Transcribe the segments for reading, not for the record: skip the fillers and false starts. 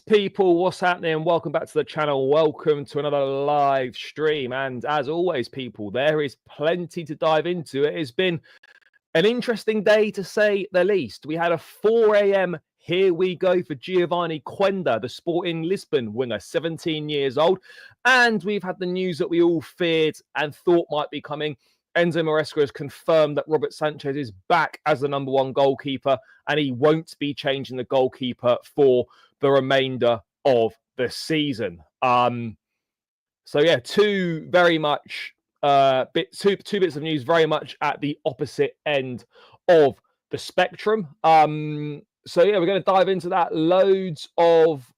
people, what's happening? Welcome back to the channel. Welcome to another live stream. And as always, people, there is plenty to dive into. It has been an interesting day, to say the least. We had a 4 a.m. here we go for Geovany Quenda, the Sporting Lisbon winger, 17 years old. And we've had the news that we all feared and thought might be coming. Enzo Maresca has confirmed that Robert Sanchez is back as the #1 goalkeeper, and he won't be changing the goalkeeper for the remainder of the season. So yeah, two bits of news very much at the opposite end of the spectrum. So yeah, we're going to dive into that. Loads of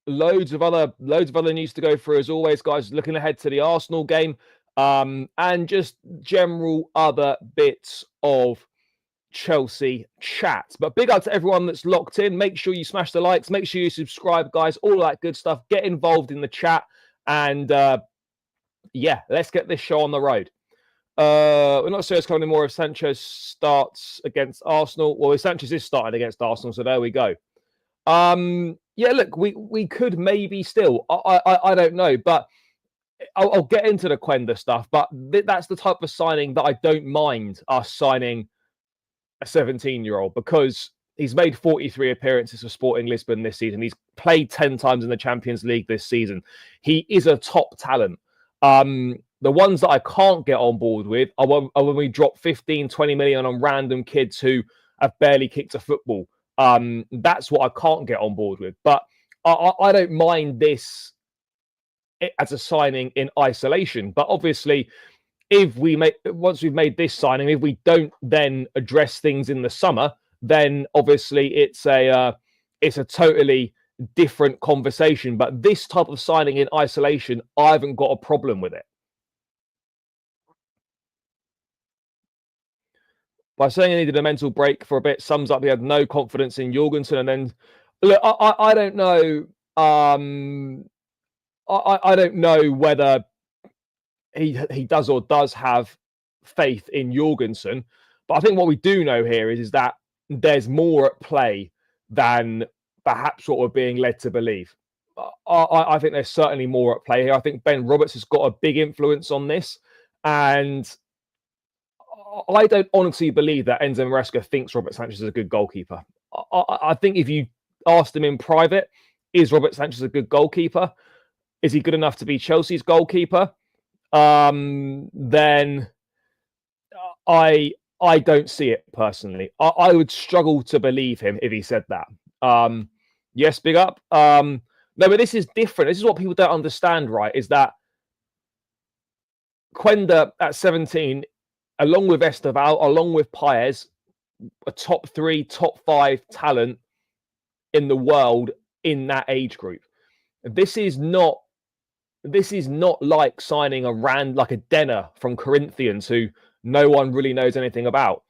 other news to go through as always, guys. Looking ahead to the Arsenal game, and just general other bits of Chelsea chat. But big up to everyone that's locked in. Make sure you smash the likes, make sure you subscribe, guys, all that good stuff. Get involved in the chat, and yeah, let's get this show on the road. We're not serious coming more if Sanchez starts against Arsenal. Well, Sanchez is starting against Arsenal, so there we go. Yeah, look, we could maybe still. I don't know, but I'll get into the Quenda stuff. But that's the type of signing that I don't mind us signing a 17-year-old, because he's made 43 appearances for Sporting Lisbon this season. He's played 10 times in the Champions League this season. He is a top talent. The ones that I can't get on board with are when we drop 15, 20 million on random kids who have barely kicked a football. That's what I can't get on board with. But I don't mind this as a signing in isolation. But obviously, once we've made this signing, if we don't then address things in the summer, then obviously it's a totally different conversation. But this type of signing in isolation, I haven't got a problem with it. By saying he needed a mental break for a bit, sums up he had no confidence in Jorgensen. And then, look, I don't know. I don't know whether he does or does have faith in Jorgensen. But I think what we do know here is that there's more at play than perhaps what we're being led to believe. I think there's certainly more at play here. I think Ben Roberts has got a big influence on this. And I don't honestly believe that Enzo Maresca thinks Robert Sanchez is a good goalkeeper. I think if you asked him in private, is Robert Sanchez a good goalkeeper? Is he good enough to be Chelsea's goalkeeper? Then I don't see it personally. I would struggle to believe him if he said that. Yes, big up. No, but this is different. This is what people don't understand, right? Is that Quenda at 17, along with Esteval, along with Paez, a top 3, top 5 talent in the world in that age group. This is not like signing like a Denner from Corinthians who no one really knows anything about.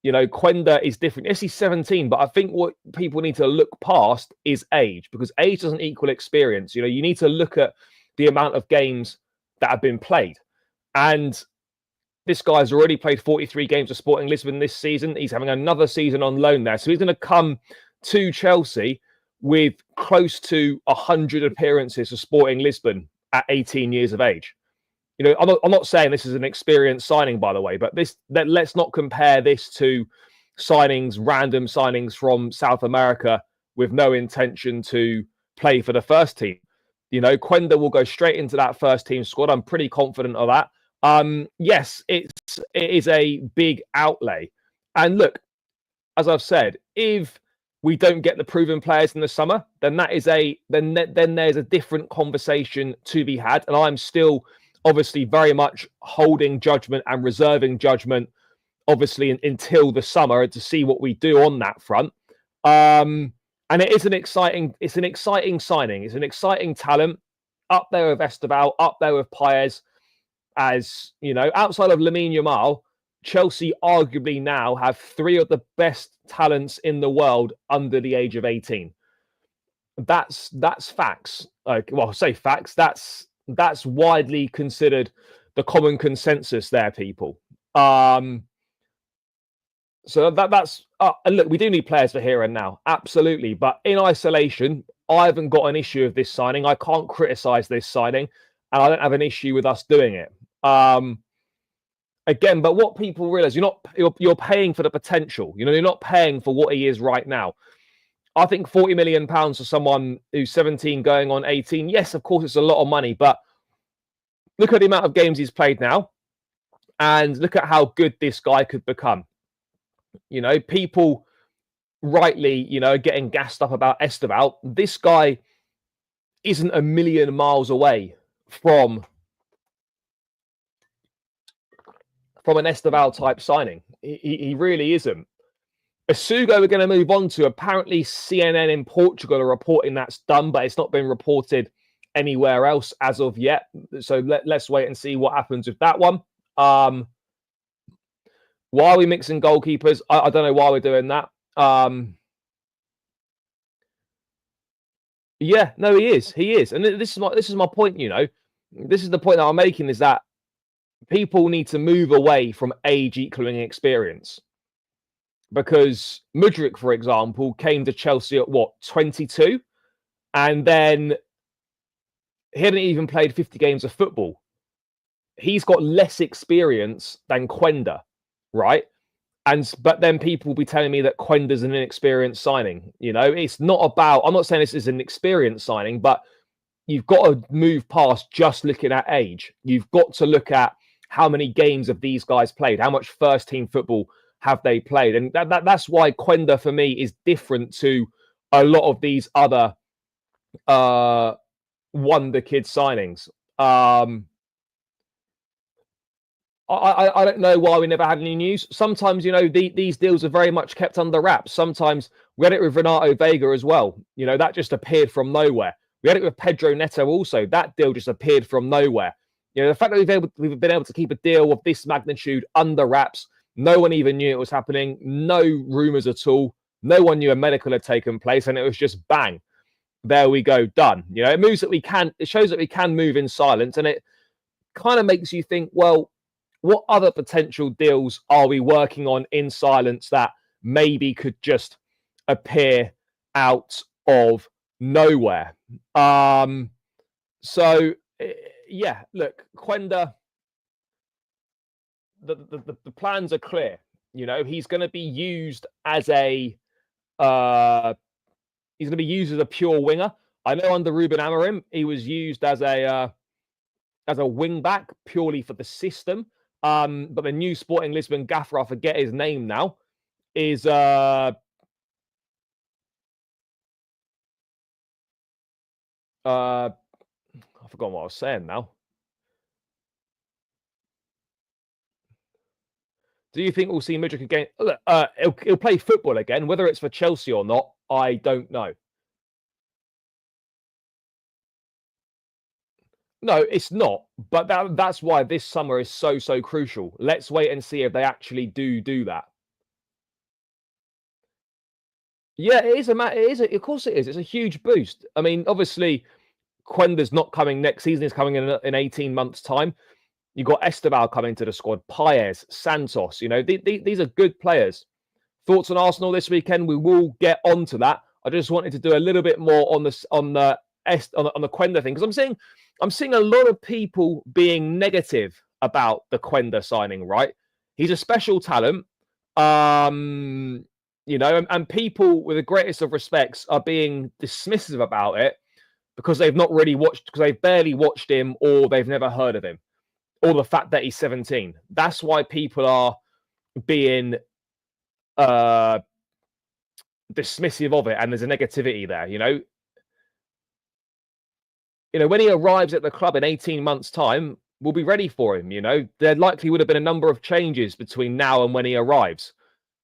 You know, Quenda is different. Yes, he's 17, but I think what people need to look past is age, because age doesn't equal experience. You know, you need to look at the amount of games that have been played. And this guy's already played 43 games for Sporting Lisbon this season. He's having another season on loan there. So he's going to come to Chelsea with close to 100 appearances for Sporting Lisbon at 18 years of age. You know, I'm not saying this is an experienced signing, by the way, but let's not compare this to random signings from South America with no intention to play for the first team. You know, Quenda will go straight into that first team squad. I'm pretty confident of that. Yes, it is a big outlay. And look, as I've said, if we don't get the proven players in the summer, then there's a different conversation to be had. And I'm still obviously very much holding judgment and reserving judgment, obviously, until the summer to see what we do on that front. And it is an exciting signing. It's an exciting talent, up there with Esteval, up there with Paez. As you know, outside of Lamine Yamal, Chelsea arguably now have 3 of the best talents in the world under the age of 18. That's facts. Well, I say facts. That's widely considered the common consensus there, people. So that's and look, we do need players for here and now, absolutely. But in isolation, I haven't got an issue with this signing. I can't criticize this signing, and I don't have an issue with us doing it. Again, but what people realize, you're paying for the potential. You're not paying for what he is right now. I think £40 million for someone who's 17 going on 18. Yes, of course, it's a lot of money, but look at the amount of games he's played now, and look at how good this guy could become. People rightly, getting gassed up about Esteval. This guy isn't a million miles away from an Esteval type signing. He really isn't. Asugo we're going to move on to. Apparently CNN in Portugal are reporting that's done, but it's not been reported anywhere else as of yet. So let's wait and see what happens with that one. Why are we mixing goalkeepers? I don't know why we're doing that. Yeah, no, he is. He is. And this is my point, This is the point that I'm making, is that people need to move away from age equaling experience. Because Mudryk, for example, came to Chelsea at 22? And then he hadn't even played 50 games of football. He's got less experience than Quenda, right? But then people will be telling me that Quenda's an inexperienced signing. It's not about, I'm not saying this is an experienced signing, but you've got to move past just looking at age. You've got to look at how many games have these guys played, how much first team football have they played. And that's why Quenda for me is different to a lot of these other wonder kid signings. I don't know why we never had any news. Sometimes, these deals are very much kept under wraps. Sometimes we had it with Renato Vega as well. That just appeared from nowhere. We had it with Pedro Neto also. That deal just appeared from nowhere. The fact that we've been able to keep a deal of this magnitude under wraps, no one even knew it was happening. No rumours at all. No one knew a medical had taken place, and it was just bang. There we go, done. It shows that we can move in silence, and it kind of makes you think, well, what other potential deals are we working on in silence that maybe could just appear out of nowhere? So, yeah, look, Quenda, the plans are clear. He's going to be used as a pure winger. I know under Ruben Amorim, he was used as a wing back purely for the system. But the new Sporting Lisbon gaffer, I forget his name now, is I forgot what I was saying now. Do you think we'll see Mudryk again? Look, he'll play football again, whether it's for Chelsea or not, I don't know. No, it's not. But that's why this summer is so crucial. Let's wait and see if they actually do that. Yeah, it is of course it is. It's a huge boost. I mean, obviously, Quenda's not coming next season. He's coming in 18 months' time. You've got Esteval coming to the squad, Paez, Santos. These are good players. Thoughts on Arsenal this weekend? We will get onto that. I just wanted to do a little bit more on the Quenda thing, because I'm seeing a lot of people being negative about the Quenda signing. Right, he's a special talent. And people with the greatest of respects are being dismissive about it because they've not really watched, because they've barely watched him, or they've never heard of him, or the fact that he's 17. That's why people are being dismissive of it, and there's a negativity there. When he arrives at the club in 18 months' time, we'll be ready for him. There likely would have been a number of changes between now and when he arrives.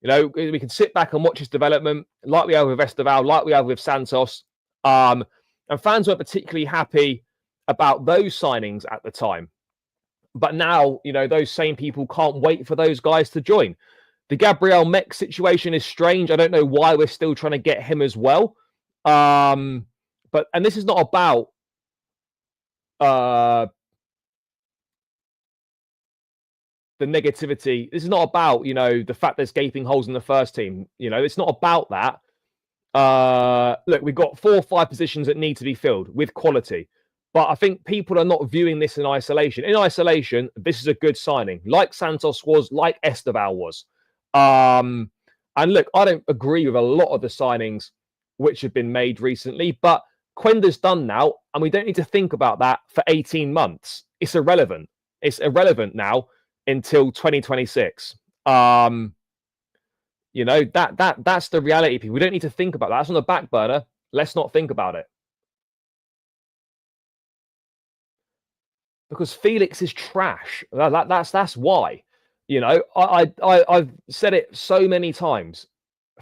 We can sit back and watch his development, like we have with Esteval, like we have with Santos. And fans weren't particularly happy about those signings at the time. But now, those same people can't wait for those guys to join. The Gabriel Mech situation is strange. I don't know why we're still trying to get him as well. And this is not about the negativity. This is not about, you know, the fact there's gaping holes in the first team. You know, it's not about that. Look, we've got 4 or 5 positions that need to be filled with quality. But I think people are not viewing this in isolation. In isolation, this is a good signing, like Santos was, like Esteval was. And look, I don't agree with a lot of the signings which have been made recently, but Quenda's done now, and we don't need to think about that for 18 months. It's irrelevant. It's irrelevant now until 2026. You know, that's the reality, people. We don't need to think about that. That's on the back burner. Let's not think about it. Because Felix is trash. That's why. You know, I've said it so many times.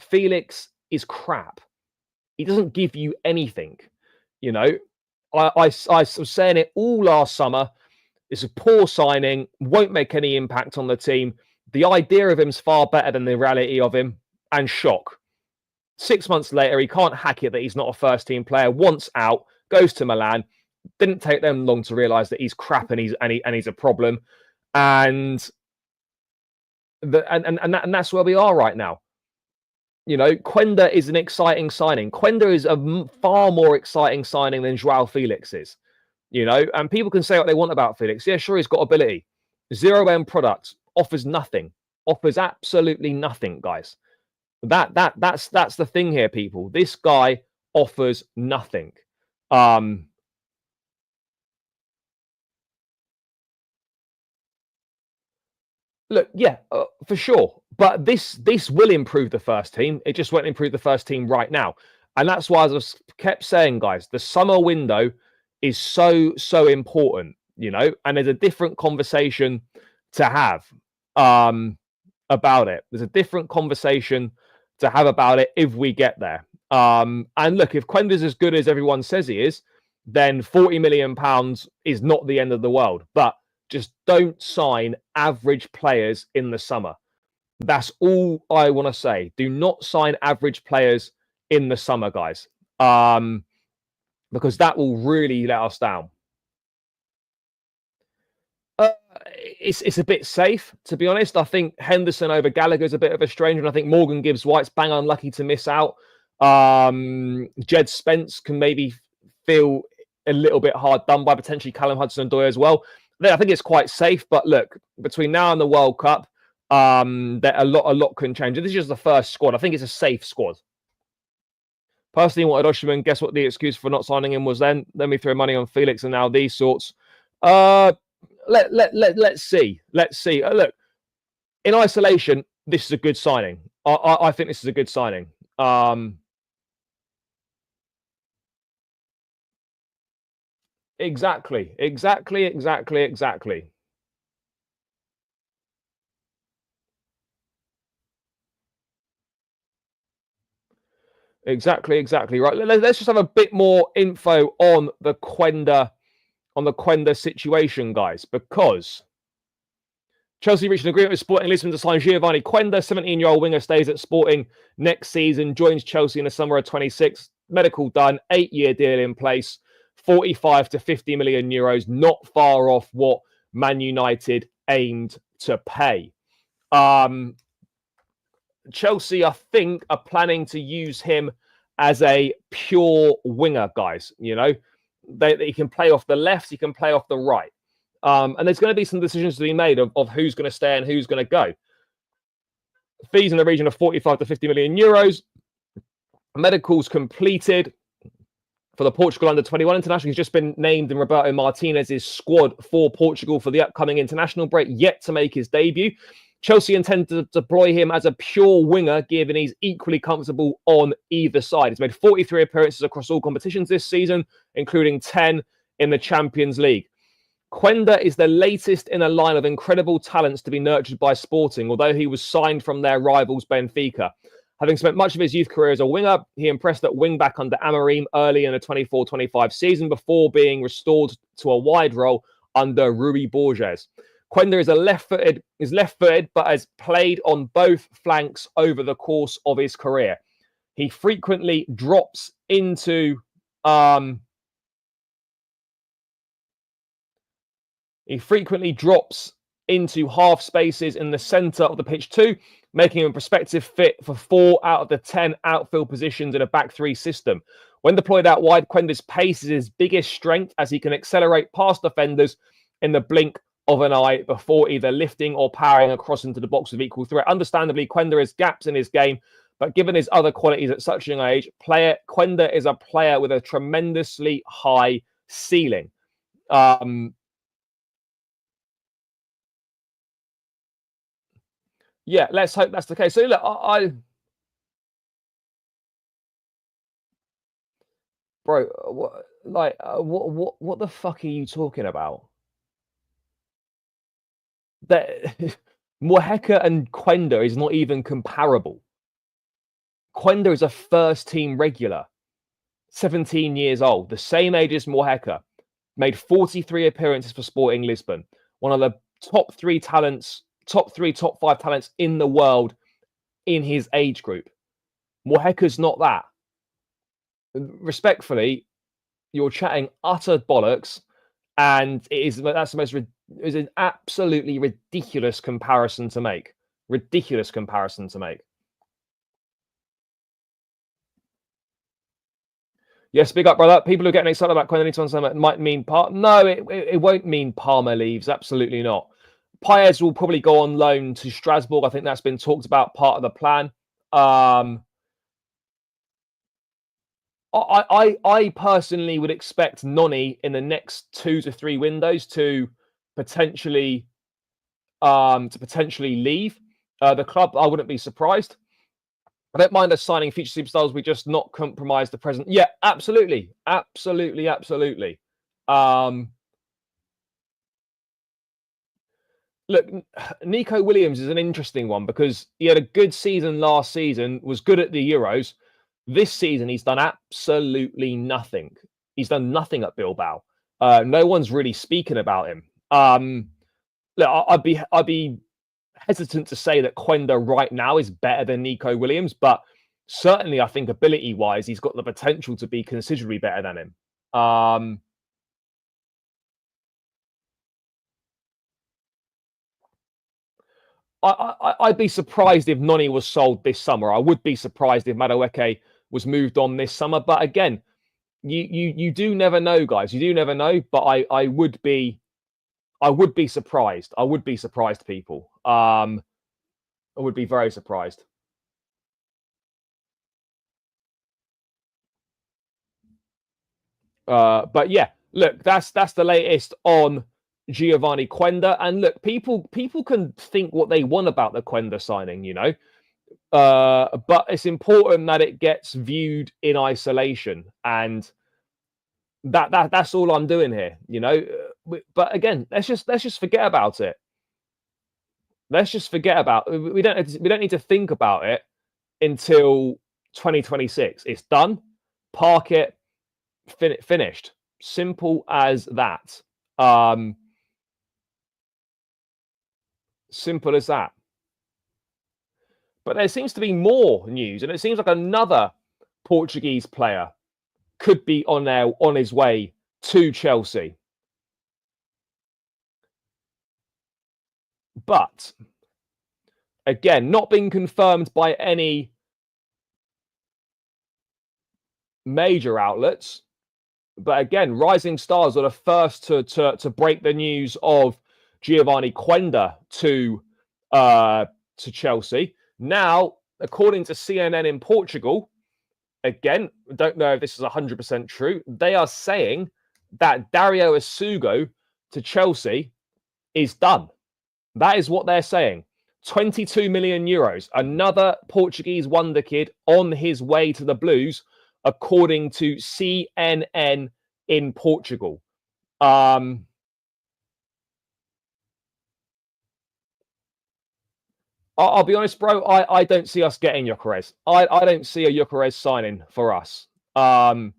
Felix is crap. He doesn't give you anything. You know, I was saying it all last summer. It's a poor signing, won't make any impact on the team. The idea of him's far better than the reality of him, and shock. 6 months later, he can't hack it that he's not a first-team player, wants out, goes to Milan. Didn't take them long to realise that he's crap and he's a problem. And that's where we are right now. You know, Quenda is an exciting signing. Quenda is a far more exciting signing than Joao Felix is. You know, and people can say what they want about Felix. Yeah, sure, he's got ability. 0-end product, offers nothing. Offers absolutely nothing, guys. That's the thing here, people. This guy offers nothing. Look, yeah, for sure. But this will improve the first team. It just won't improve the first team right now. And that's why, as I kept saying, guys, the summer window is so important, you know, and there's a different conversation to have about it. There's a different conversation to have about it if we get there. And look, if Quenda's as good as everyone says he is, then £40 million is not the end of the world. But just don't sign average players in the summer. That's all I want to say. Do not sign average players in the summer, guys. Because that will really let us down. It's a bit safe, to be honest. I think Henderson over Gallagher's a bit of a stranger, and I think Morgan Gibbs White's bang unlucky to miss out. Jed Spence can maybe feel a little bit hard done by, potentially Callum Hudson-Odoi as well. I think it's quite safe, but look, between now and the World Cup, that a lot can change. This is just the first squad. I think it's a safe squad. Personally wanted Osimhen. Guess what the excuse for not signing him was then? Then we throw money on Felix, and now these sorts. Let's see. Look, in isolation, this is a good signing. I think this is a good signing. Exactly. Exactly. Right. Let's just have a bit more info on the Quenda situation, guys, because Chelsea reached an agreement with Sporting Lisbon to sign Geovany Quenda. 17-year-old winger stays at Sporting next season, joins Chelsea in the summer of 26. Medical done, 8-year deal in place, 45 to 50 million euros, not far off what Man United aimed to pay. Chelsea, I think, are planning to use him as a pure winger, guys. You know, he can play off the left, he can play off the right. And there's going to be some decisions to be made of who's going to stay and who's going to go. Fees in the region of 45 to 50 million euros. Medicals completed for the Portugal under-21 international. He's just been named in Roberto Martinez's squad for Portugal for the upcoming international break, yet to make his debut. Chelsea intend to deploy him as a pure winger, given he's equally comfortable on either side. He's made 43 appearances across all competitions this season, including 10 in the Champions League. Quenda is the latest in a line of incredible talents to be nurtured by Sporting, although he was signed from their rivals Benfica. Having spent much of his youth career as a winger, he impressed at wing-back under Amorim early in the 24-25 season before being restored to a wide role under Rui Borges. Quenda is left-footed, but has played on both flanks over the course of his career. He frequently drops into the into half spaces in the centre of the pitch too, making him a prospective fit for 4 out of the 10 outfield positions in a back 3 system. When deployed out wide, Quenda's pace is his biggest strength as he can accelerate past defenders in the blink of an eye before either lifting or powering across into the box with equal threat. Understandably, Quenda has gaps in his game, but given his other qualities at such a young age, Quenda is a player with a tremendously high ceiling. Yeah, let's hope that's the case. So look, bro, what the fuck are you talking about? That Mojeca and Quenda is not even comparable. Quenda is a first team regular, 17 years old, the same age as Mojeca, made 43 appearances for Sporting Lisbon, one of the top 3 talents, top 5 talents in the world in his age group. Mojeca's not that. Respectfully, you're chatting utter bollocks, and that's an absolutely ridiculous comparison to make. Ridiculous comparison to make. Yes, big up, brother. People who are getting excited about Quenda need to understand that it might mean No, it won't mean Palmer leaves. Absolutely not. Paez will probably go on loan to Strasbourg. I think that's been talked about, part of the plan. I personally would expect Noni in the next 2 to 3 windows to potentially leave the club. I wouldn't be surprised. I don't mind us signing future superstars. We just not compromise the present. Yeah, absolutely. Look, Nico Williams is an interesting one because he had a good season last season, was good at the Euros. This season, he's done absolutely nothing. He's done nothing at Bilbao. No one's really speaking about him. Look, I'd be hesitant to say that Quenda right now is better than Nico Williams, but certainly I think ability-wise, he's got the potential to be considerably better than him. I'd be surprised if Noni was sold this summer. I would be surprised if Madueke was moved on this summer. But again, you do never know, guys. You do never know. But I would be surprised. I would be surprised, people. I would be very surprised. But yeah, look, that's the latest on Geovany Quenda. And look, people can think what they want about the Quenda signing, you know. But it's important that it gets viewed in isolation, and that's all I'm doing here, you know. But again, let's just forget about it. Let's just forget about it. We don't need to think about it until 2026. It's done. Park it. Finished. Simple as that. Simple as that. But there seems to be more news, and it seems like another Portuguese player could be on his way to Chelsea. But again, not being confirmed by any major outlets. But again, Rising Stars are the first to break the news of Geovany Quenda to Chelsea. Now, according to CNN in Portugal, again, I don't know if this is 100% true. They are saying that Dario Asugo to Chelsea is done. That is what they're saying. 22 million euros. Another Portuguese wonder kid on his way to the Blues, according to CNN in Portugal. I'll be honest, bro. I don't see us getting Gyökeres. I don't see a Gyökeres signing for us. I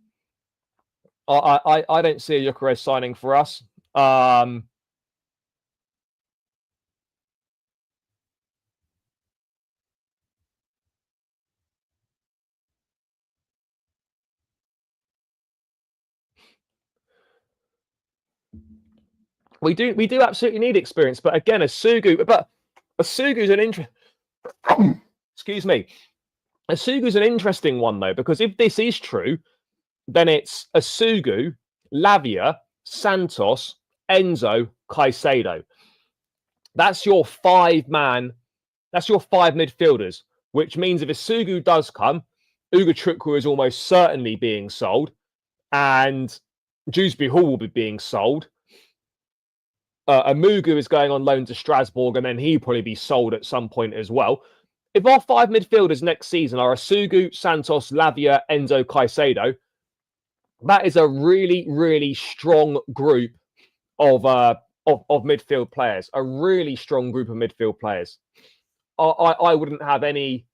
don't see a Gyökeres signing for us. We do absolutely need experience, but again, Asugu's an interest. Excuse me. Asugu's an interesting one though, because if this is true, then it's Asugu, Lavia, Santos, Enzo, Caicedo. That's your that's your five midfielders, which means if Asugu does come, Ugochukwu is almost certainly being sold, and Dewsbury Hall will be being sold. Amugu is going on loan to Strasbourg, and then he'll probably be sold at some point as well. If our five midfielders next season are Asugu, Santos, Lavia, Enzo, Caicedo, that is a really, really strong group of midfield players. A really strong group of midfield players. I wouldn't have any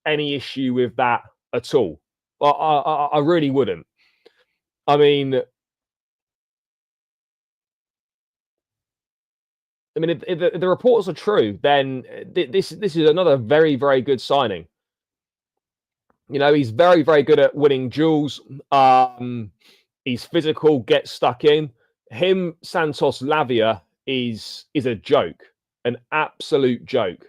issue with that at all. I really wouldn't. I mean, if the reports are true, then this is another very, very good signing. You know, he's very, very good at winning duels. He's physical, gets stuck in. Him, Santos, Lavia is a joke, an absolute joke.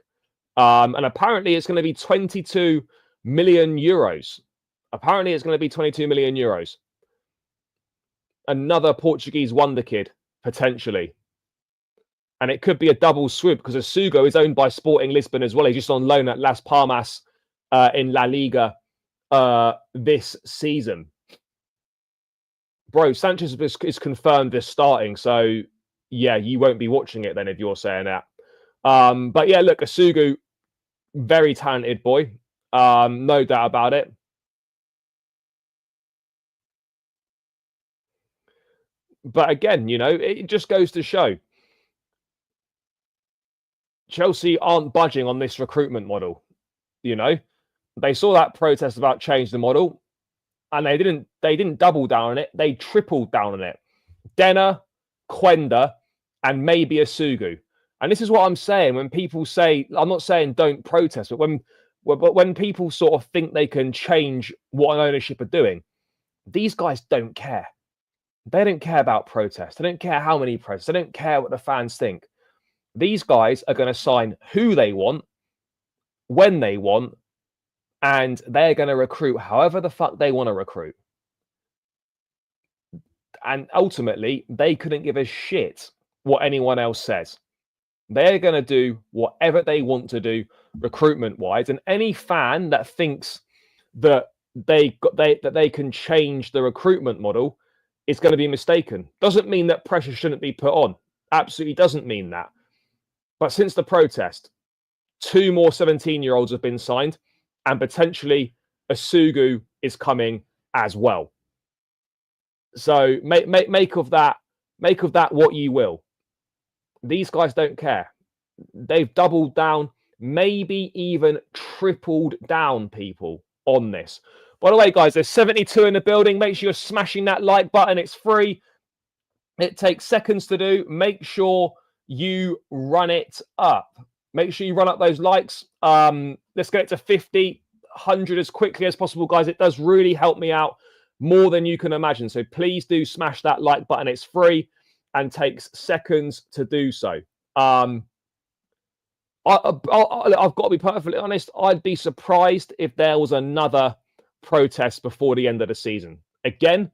And apparently it's going to be 22 million euros. Apparently it's going to be 22 million euros. Another Portuguese wonder kid, potentially. And it could be a double swoop because Asugo is owned by Sporting Lisbon as well. He's just on loan at Las Palmas in La Liga this season. Bro, Sanchez is confirmed as starting. So, yeah, you won't be watching it then if you're saying that. But yeah, look, Asugu, very talented boy. No doubt about it. But again, you know, it just goes to show Chelsea aren't budging on this recruitment model. You know, they saw that protest about change the model, and they didn't double down on it. They tripled down on it. Denner, Quenda, and maybe Asugu. And this is what I'm saying when people say, I'm not saying don't protest, but when people sort of think they can change what an ownership are doing, these guys don't care. They don't care about protests. They don't care how many protests. They don't care what the fans think. These guys are going to sign who they want, when they want, and they're going to recruit however the fuck they want to recruit. And ultimately, they couldn't give a shit what anyone else says. They're going to do whatever they want to do recruitment-wise. And any fan that thinks that they can change the recruitment model is going to be mistaken. Doesn't mean that pressure shouldn't be put on. Absolutely doesn't mean that. But since the protest, 2 more 17-year-olds have been signed, and potentially Asugu is coming as well. So make of that what you will. These guys don't care. They've doubled down, maybe even tripled down, people, on this. By the way, guys, there's 72 in the building. Make sure you're smashing that like button. It's free. It takes seconds to do. Make sure you run it up. Make sure you run up those likes. Let's get it to 50, 100 as quickly as possible, guys. It does really help me out more than you can imagine. So please do smash that like button. It's free and takes seconds to do so. I've got to be perfectly honest. I'd be surprised if there was another protest before the end of the season. Again,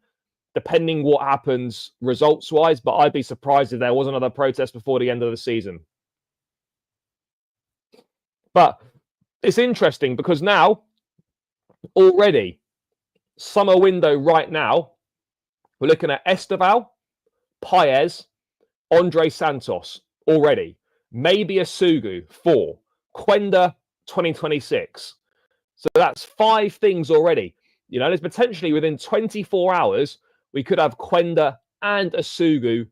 depending what happens results-wise, but I'd be surprised if there was another protest before the end of the season. But it's interesting because now, already, summer window right now, we're looking at Esteval, Paez, Andre Santos already. Maybe Asugu, 4. Quenda, 2026. So that's 5 things already. You know, there's potentially within 24 hours, we could have Quenda and Asugu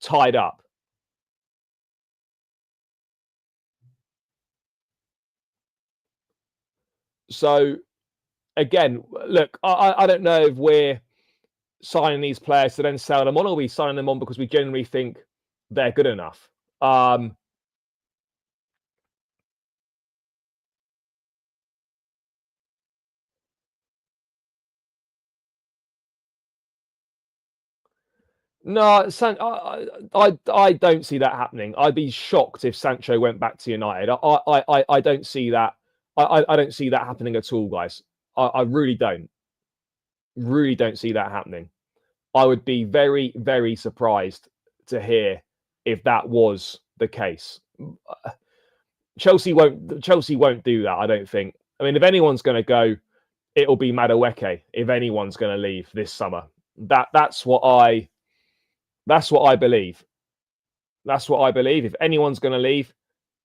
tied up. So, again, look, I don't know if we're signing these players to then sell them on, or we signing them on because we genuinely think they're good enough. No, I don't see that happening. I'd be shocked if Sancho went back to United. I don't see that. I don't see that happening at all, guys. I really don't. Really don't see that happening. I would be very, very surprised to hear if that was the case. Chelsea won't do that, I don't think. I mean, if anyone's going to go, it'll be Madueke. If anyone's going to leave this summer, that's what I believe. That's what I believe. If anyone's going to leave,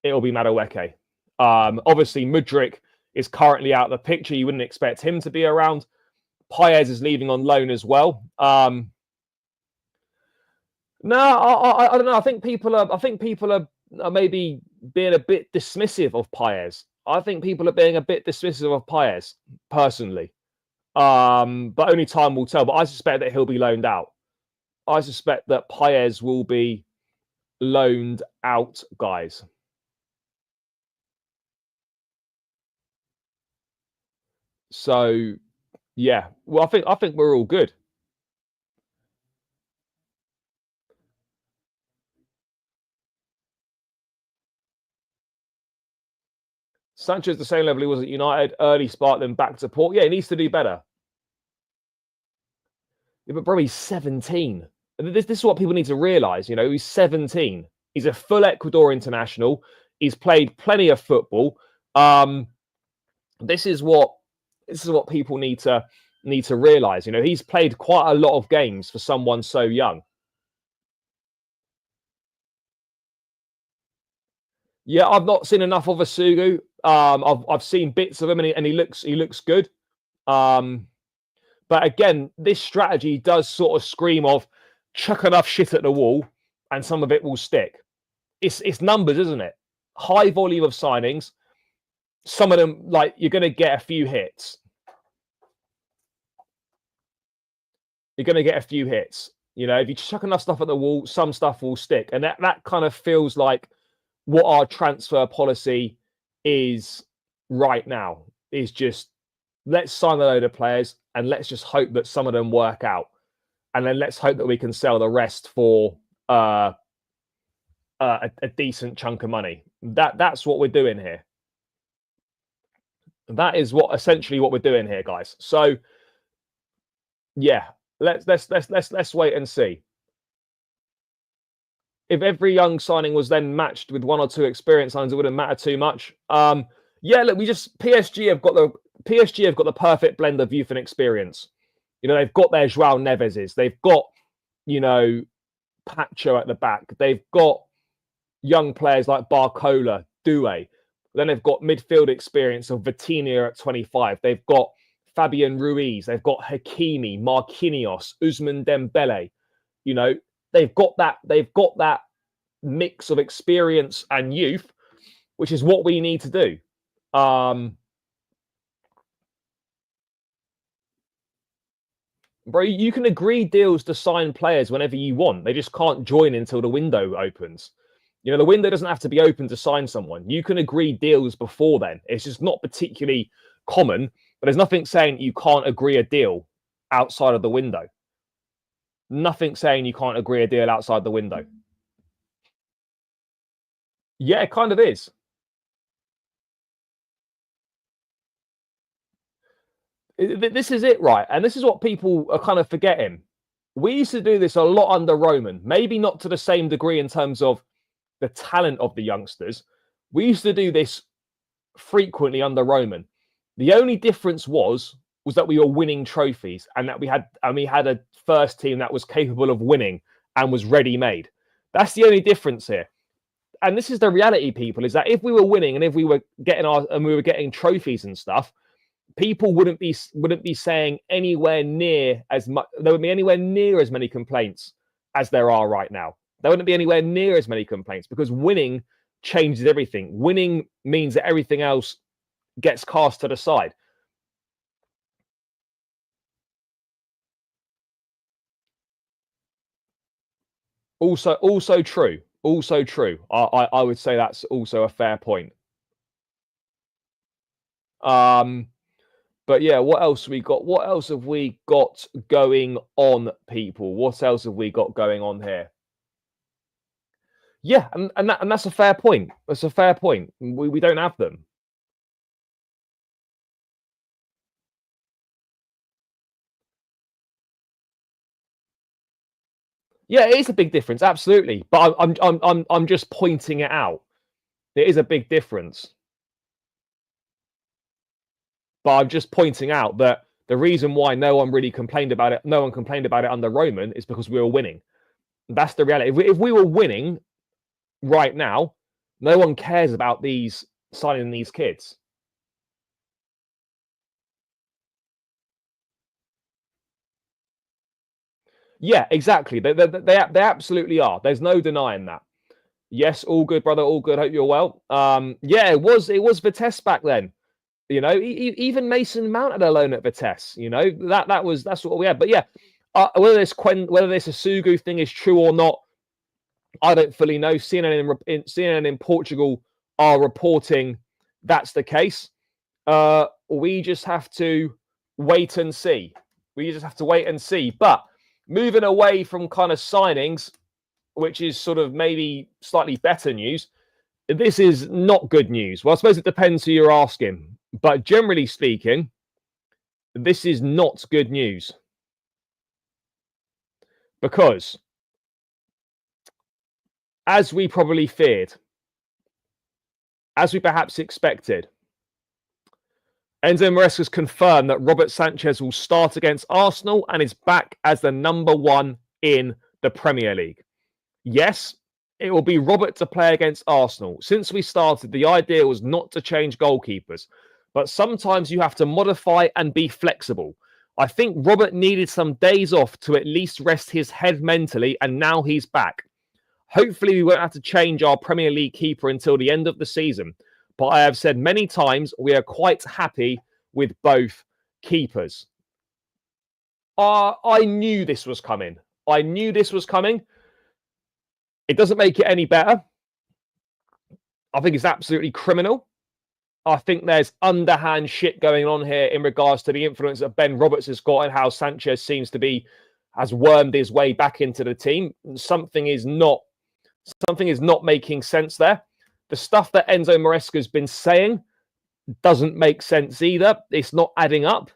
it'll be Madueke. Obviously, Mudryk is currently out of the picture. You wouldn't expect him to be around. Paez is leaving on loan as well. No, I don't know. I think people are maybe being a bit dismissive of Paez. I think people are being a bit dismissive of Paez, personally. But only time will tell. But I suspect that he'll be loaned out. I suspect that Paez will be loaned out, guys. So, yeah. Well, I think we're all good. Sanchez the same level he was at United, early spark, then back to Port. Yeah, he needs to do better. Yeah, but bro, he's 17. This is what people need to realise. You know, he's 17. He's a full Ecuador international. He's played plenty of football. This is what people need to realise. You know, he's played quite a lot of games for someone so young. Yeah, I've not seen enough of Asugu. I've seen bits of him, and he looks good. But again, this strategy does sort of scream of chuck enough shit at the wall, and some of it will stick. It's numbers, isn't it? High volume of signings. Some of them, like, you're going to get a few hits. You're going to get a few hits. You know, if you chuck enough stuff at the wall, some stuff will stick, and that kind of feels like what our transfer policy is right now. Is just, let's sign a load of players and let's just hope that some of them work out, and then let's hope that we can sell the rest for a decent chunk of money. That's what we're doing here. That is essentially what we're doing here, guys. So yeah, let's wait and see. If every young signing was then matched with one or two experienced signings, it wouldn't matter too much. Yeah, look, PSG have got the perfect blend of youth and experience. You know, they've got their João Neveses. They've got, you know, Pacho at the back. They've got young players like Barcola, Doué. Then they've got midfield experience of Vitinha at 25. They've got Fabian Ruiz. They've got Hakimi, Marquinhos, Ousmane Dembele. You know, they've got that mix of experience and youth, which is what we need to do. Bro, you can agree deals to sign players whenever you want. They just can't join until the window opens. You know, the window doesn't have to be open to sign someone. You can agree deals before then. It's just not particularly common, but there's nothing saying you can't agree a deal outside of the window. Nothing saying you can't agree a deal outside the window. Yeah, it kind of is. This is it, right? And this is what people are kind of forgetting. We used to do this a lot under Roman, maybe not to the same degree in terms of the talent of the youngsters. We used to do this frequently under Roman. The only difference was that we were winning trophies, and that we had a first team that was capable of winning and was ready-made. That's the only difference here. And this is the reality, people, is that if we were winning and if we were getting trophies and stuff, people wouldn't be saying anywhere near as much. There would be anywhere near as many complaints as there are right now. There wouldn't be anywhere near as many complaints, because winning changes everything. Winning means that everything else gets cast to the side. Also true. Also true. I would say that's also a fair point. But yeah, what else we got? What else have we got going on, people? What else have we got going on here? Yeah, and that's a fair point. That's a fair point. We don't have them. Yeah, it is a big difference, absolutely. But I'm just pointing it out. It is a big difference. But I'm just pointing out that the reason why no one really complained about it, no one complained about it under Roman, is because we were winning. That's the reality. If we were winning right now, no one cares about these signing these kids. Yeah, exactly. They absolutely are. There's no denying that. Yes, all good, brother. All good. Hope you're well. Yeah, it was Vitesse back then. You know, even Mason Mount had a loan at Vitesse. You know, that's what we had. But yeah, whether this Asugu thing is true or not, I don't fully know. CNN in Portugal are reporting that's the case. We just have to wait and see. But moving away from kind of signings, which is sort of maybe slightly better news, this is not good news. Well, I suppose it depends who you're asking. But generally speaking, this is not good news. Because, as we probably feared, as we perhaps expected, Enzo Maresca's confirmed that Robert Sanchez will start against Arsenal and is back as the number one in the Premier League. Yes, it will be Robert to play against Arsenal. Since we started, the idea was not to change goalkeepers, but sometimes you have to modify and be flexible. I think Robert needed some days off to at least rest his head mentally, and now he's back. Hopefully, we won't have to change our Premier League keeper until the end of the season. But I have said many times, we are quite happy with both keepers. I knew this was coming. It doesn't make it any better. I think it's absolutely criminal. I think there's underhand shit going on here in regards to the influence that Ben Roberts has got and how Sanchez has wormed his way back into the team. Something is not making sense there. The stuff that Enzo Maresca has been saying doesn't make sense either. It's not adding up.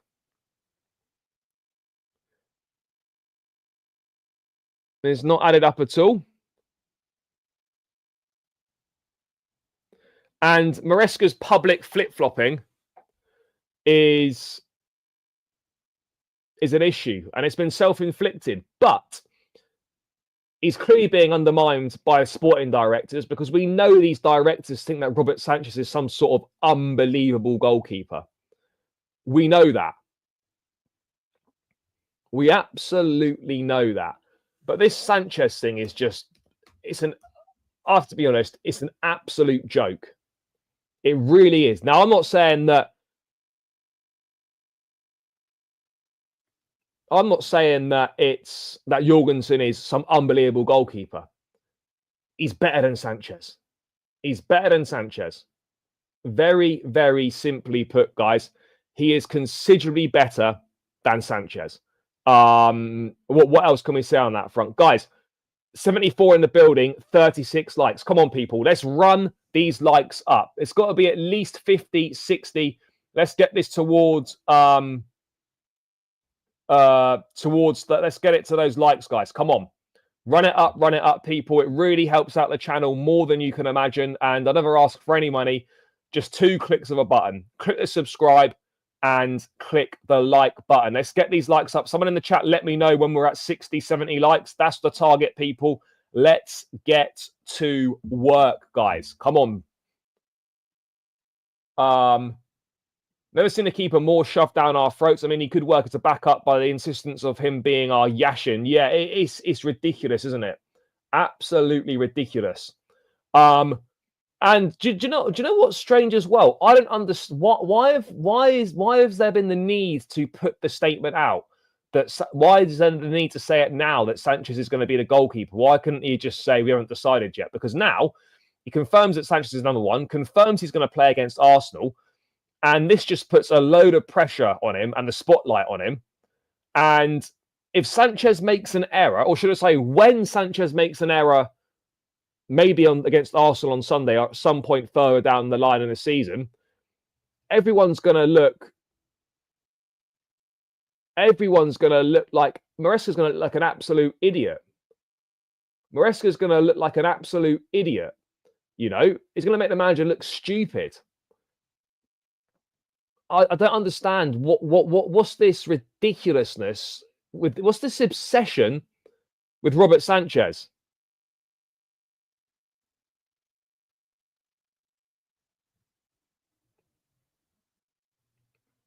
It's not added up at all. And Maresca's public flip-flopping is an issue, and it's been self-inflicted. But he's clearly being undermined by sporting directors, because we know these directors think that Robert Sanchez is some sort of unbelievable goalkeeper. We know that. We absolutely know that. But this Sanchez thing is I have to be honest, it's an absolute joke. It really is. Now, I'm not saying that it's that Jorgensen is some unbelievable goalkeeper. He's better than Sanchez. Very, very simply put, guys, he is considerably better than Sanchez. What else can we say on that front? Guys, 74 in the building, 36 likes. Come on, people. Let's run these likes up. It's got to be at least 50, 60. Let's get this towards let's get it to those likes, guys. Come on. Run it up, people. It really helps out the channel more than you can imagine. And I never ask for any money. Just 2 clicks of a button. Click the subscribe and click the like button. Let's get these likes up. Someone in the chat, let me know when we're at 60, 70 likes. That's the target, people. Let's get to work, guys. Come on. Never seen a keeper more shoved down our throats. I mean, he could work as a backup by the insistence of him being our Yashin. Yeah, it's ridiculous, isn't it? Absolutely ridiculous. And do you know what's strange as well? I don't understand why has there been the need to put the statement out why is there the need to say it now that Sanchez is going to be the goalkeeper? Why couldn't he just say we haven't decided yet? Because now he confirms that Sanchez is number one, confirms he's going to play against Arsenal. And this just puts a load of pressure on him and the spotlight on him. And if Sanchez makes an error, or should I say, when Sanchez makes an error, maybe against Arsenal on Sunday, or at some point further down the line in the season, everyone's going to look like Maresca's going to look like an absolute idiot. Maresca's going to look like an absolute idiot. You know, he's going to make the manager look stupid. I don't understand what's this ridiculousness with, what's this obsession with Robert Sanchez?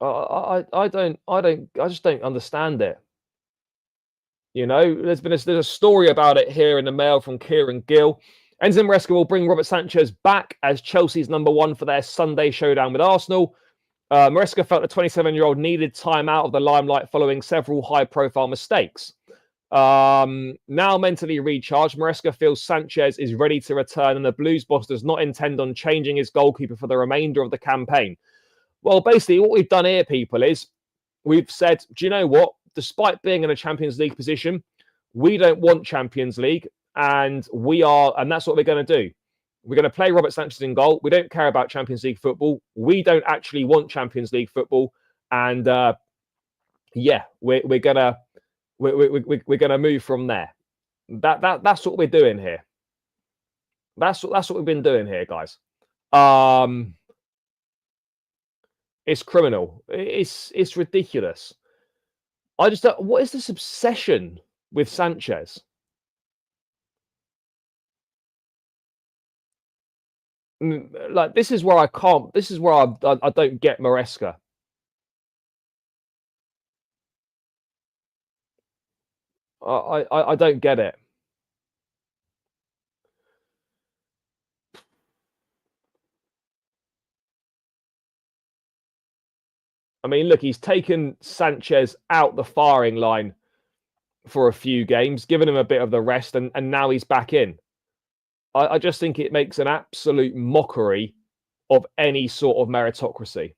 I just don't understand it. You know, there's a story about it here in the Mail from Kieran Gill. Enzo Maresca will bring Robert Sanchez back as Chelsea's number one for their Sunday showdown with Arsenal. Maresca felt the 27-year-old needed time out of the limelight following several high-profile mistakes. Now mentally recharged, Maresca feels Sanchez is ready to return, and the Blues boss does not intend on changing his goalkeeper for the remainder of the campaign. Well, basically, what we've done here, people, is we've said, do you know what? Despite being in a Champions League position, we don't want Champions League, and that's what we're going to do. We're going to play Robert Sanchez in goal. We don't care about Champions League football. We don't actually want Champions League football, and we're gonna move from there. That's what we're doing here. That's what we've been doing here, guys. It's criminal. It's ridiculous. I just don't, what is this obsession with Sanchez? Like, this is where I can't. This is where I don't get Maresca. I don't get it. I mean, look, he's taken Sanchez out the firing line for a few games, given him a bit of the rest, and now he's back in. I just think it makes an absolute mockery of any sort of meritocracy.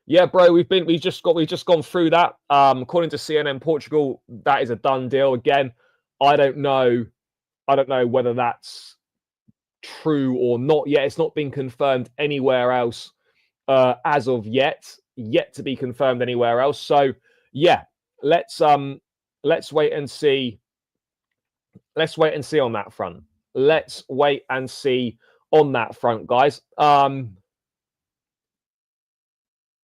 Yeah, bro, we've just gone through that. According to CNN Portugal, that is a done deal. Again, I don't know whether that's true or not yet. It's not been confirmed anywhere else as of yet to be confirmed anywhere else. So yeah, let's wait and see. Let's wait and see on that front. Let's wait and see on that front, guys.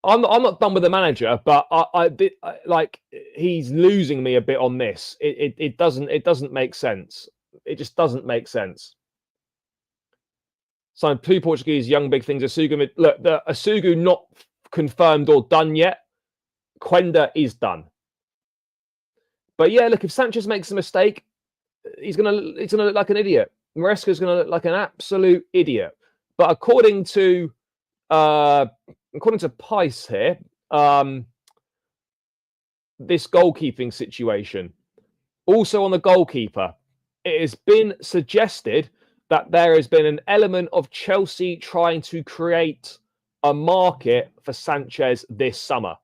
I'm not done with the manager, but I like, he's losing me a bit on this. It doesn't make sense. It just doesn't make sense. So 2 Portuguese young big things. Asugu, look, the Asugu not confirmed or done yet. Quenda is done. But yeah, look, if Sanchez makes a mistake, he's gonna look like an idiot. Maresca's gonna look like an absolute idiot. But according to Pice here, this goalkeeping situation, also on the goalkeeper, it has been suggested that there has been an element of Chelsea trying to create a market for Sanchez this summer.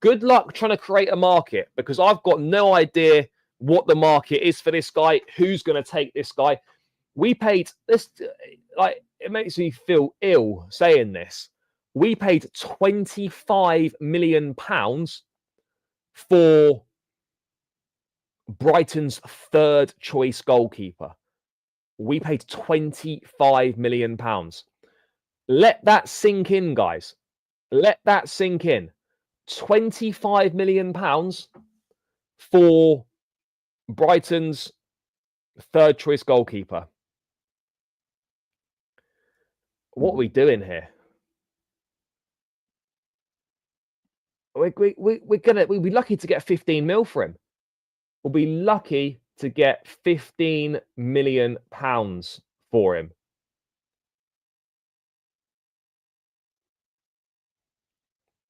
Good luck trying to create a market, because I've got no idea what the market is for this guy, who's going to take this guy. We paid this, like, it makes me feel ill saying this. We paid £25 million for Brighton's third choice goalkeeper. We paid £25 million. Let that sink in, guys. Let that sink in. £25 million for Brighton's third choice goalkeeper. What are we doing here? We'll be lucky to get 15 mil for him. We'll be lucky to get £15 million for him.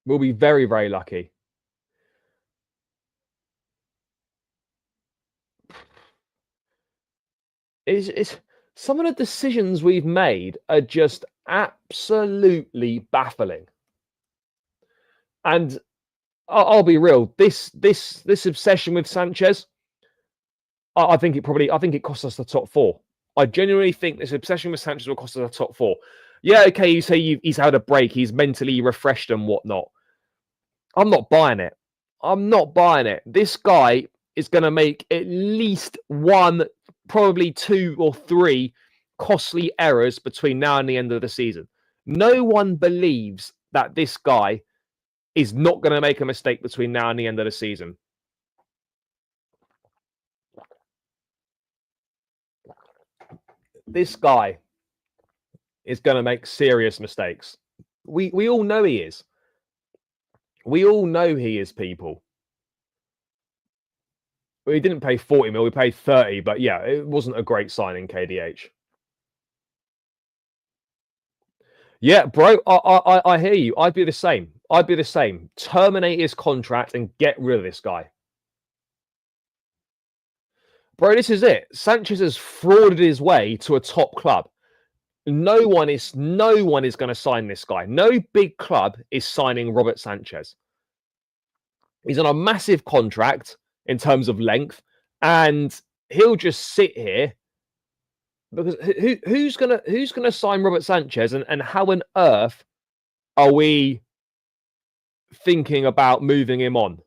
We'll be very, very lucky. It's some of the decisions we've made are just absolutely baffling. And I'll be real. This obsession with Sanchez, I think it cost us the top four. I genuinely think this obsession with Sanchez will cost us the top four. Yeah, okay, you say he's had a break, he's mentally refreshed and whatnot. I'm not buying it. I'm not buying it. This guy is going to make at least one, probably two or three costly errors between now and the end of the season. No one believes that this guy is not going to make a mistake between now and the end of the season. This guy is going to make serious mistakes. We all know he is. We all know he is, people. We didn't pay 40 mil, we paid 30, but yeah, it wasn't a great signing, KDH. Yeah, bro, I hear you. I'd be the same. I'd be the same. Terminate his contract and get rid of this guy. Bro, this is it. Sanchez has frauded his way to a top club. No one is going to sign this guy. No big club is signing Robert Sanchez. He's on a massive contract in terms of length, and he'll just sit here because who's gonna sign Robert Sanchez, and how on earth are we thinking about moving him on?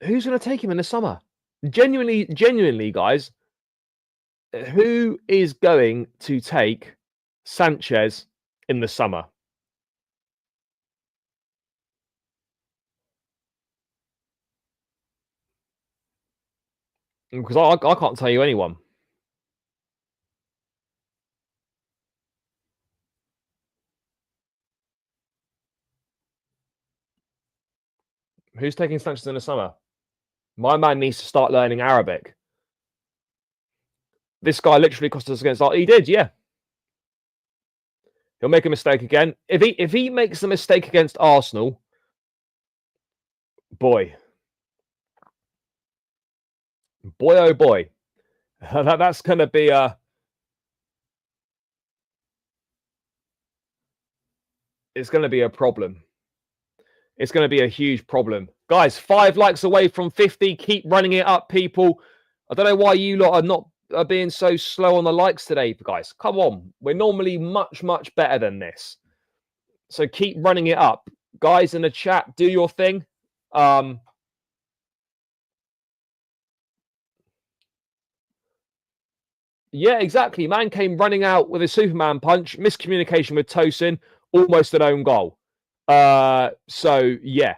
Who's going to take him in the summer? Genuinely, guys, who is going to take Sanchez in the summer? Because I can't tell you anyone. Who's taking Sanchez in the summer? My man needs to start learning Arabic. This guy literally cost us against. He did, yeah. He'll make a mistake again. If he makes a mistake against Arsenal, boy, oh boy, that's going to be a. It's going to be a problem. It's going to be a huge problem. Guys, 5 likes away from 50. Keep running it up, people. I don't know why you lot are not being so slow on the likes today, guys. Come on. We're normally much, much better than this. So keep running it up. Guys in the chat, do your thing. Yeah, exactly. Man came running out with a Superman punch. Miscommunication with Tosin. Almost an own goal. So yeah,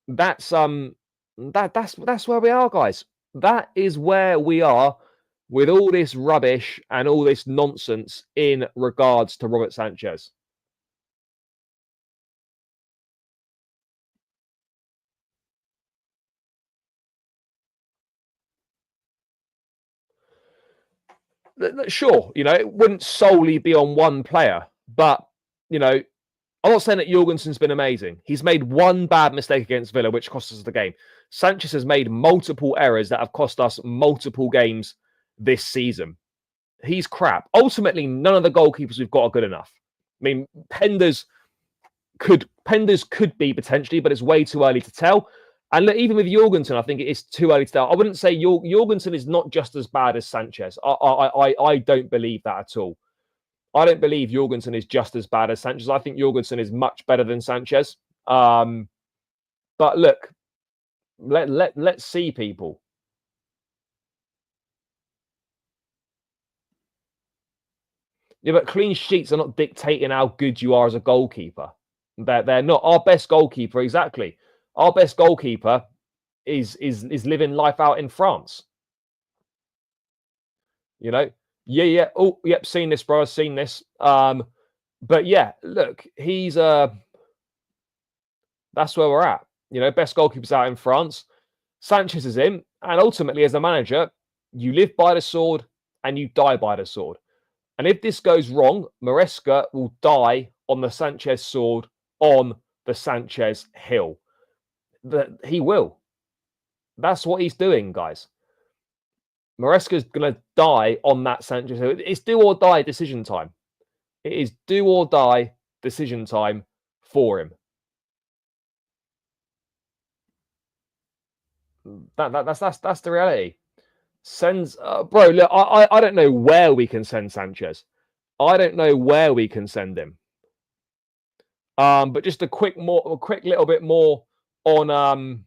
that's where we are, guys. That is where we are with all this rubbish and all this nonsense in regards to Robert Sanchez. Sure, it wouldn't solely be on one player, but I'm not saying that Jorgensen's been amazing. He's made one bad mistake against Villa, which cost us the game. Sanchez has made multiple errors that have cost us multiple games this season. He's crap. Ultimately, none of the goalkeepers we've got are good enough. I mean, Penders could be potentially, but it's way too early to tell. And even with Jorgensen, I think it is too early to tell. I wouldn't say Jorgensen is not just as bad as Sanchez. I don't believe that at all. I don't believe Jorgensen is just as bad as Sanchez. I think Jorgensen is much better than Sanchez. But look, let's see, people. Yeah, but clean sheets are not dictating how good you are as a goalkeeper. They're not. Our best goalkeeper, exactly. Our best goalkeeper is living life out in France. Yeah. Oh, yep. Seen this, bro. I've seen this. But yeah, look, he's that's where we're at. Best goalkeepers out in France. Sanchez is in, and ultimately, as a manager, you live by the sword, and you die by the sword. And if this goes wrong, Maresca will die on the Sanchez sword on the Sanchez hill. He will. That's what he's doing, guys. Maresca's going to die on that Sanchez hill. It's do or die decision time. It is do or die decision time for him. That's the reality. Sends, bro. Look, I don't know where we can send Sanchez. I don't know where we can send him. But just a quick little bit more on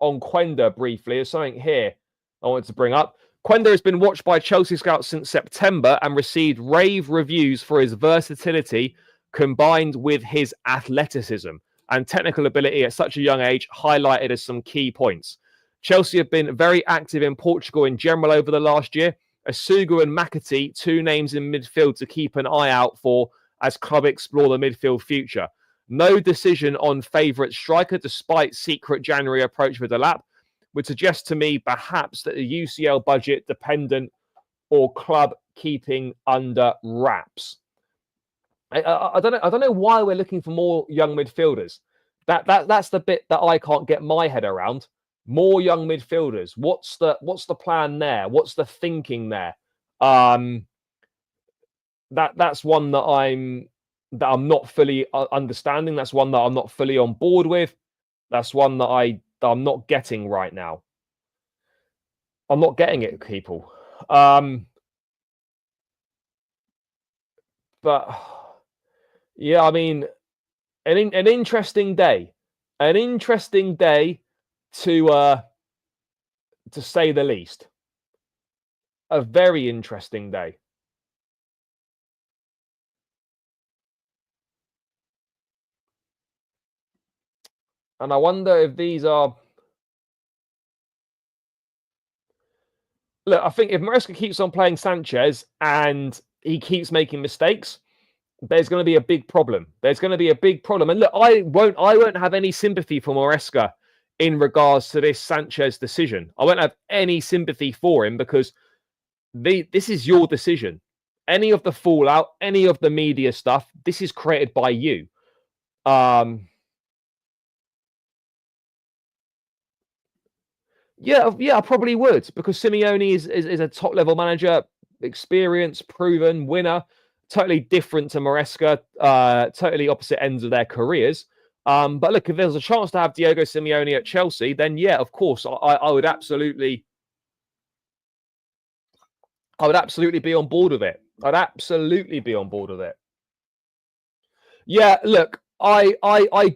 Quenda briefly. There's something here I wanted to bring up. Quenda has been watched by Chelsea scouts since September and received rave reviews for his versatility combined with his athleticism and technical ability at such a young age, highlighted as some key points. Chelsea have been very active in Portugal in general over the last year. Asugu and McAtee, two names in midfield to keep an eye out for as club explore the midfield future. No decision on favourite striker despite secret January approach with the lap would suggest to me perhaps that the UCL budget dependent or club keeping under wraps. I don't know why we're looking for more young midfielders. That's the bit that I can't get my head around. More young midfielders. What's the plan there? What's the thinking there? That's one that I'm not fully understanding. That's one that I'm not fully on board with. That's one that I'm not getting right now. I'm not getting it, people. But yeah, I mean, an interesting day. An interesting day to say the least. A very interesting day. And I wonder if these are... Look, I think if Maresca keeps on playing Sanchez and he keeps making mistakes, there's going to be a big problem. There's going to be a big problem. And look, I won't have any sympathy for Maresca in regards to this Sanchez decision. I won't have any sympathy for him because this is your decision. Any of the fallout, any of the media stuff, this is created by you. Yeah, I probably would, because Simeone is a top-level manager, experienced, proven, winner, totally different to Maresca, totally opposite ends of their careers. But look, if there's a chance to have Diego Simeone at Chelsea, then yeah, of course, I would absolutely be on board with it. I'd absolutely be on board with it. Yeah, look, I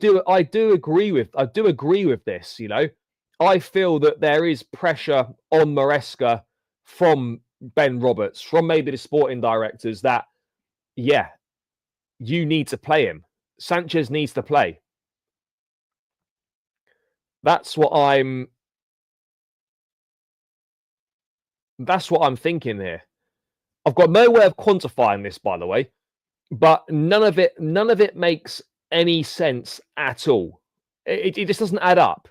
do agree with this, you know. I feel that there is pressure on Maresca from Ben Roberts, from maybe the sporting directors, that, yeah, you need to play him. Sanchez needs to play. That's what I'm thinking here. I've got no way of quantifying this, by the way, but none of it makes any sense at all. It just doesn't add up.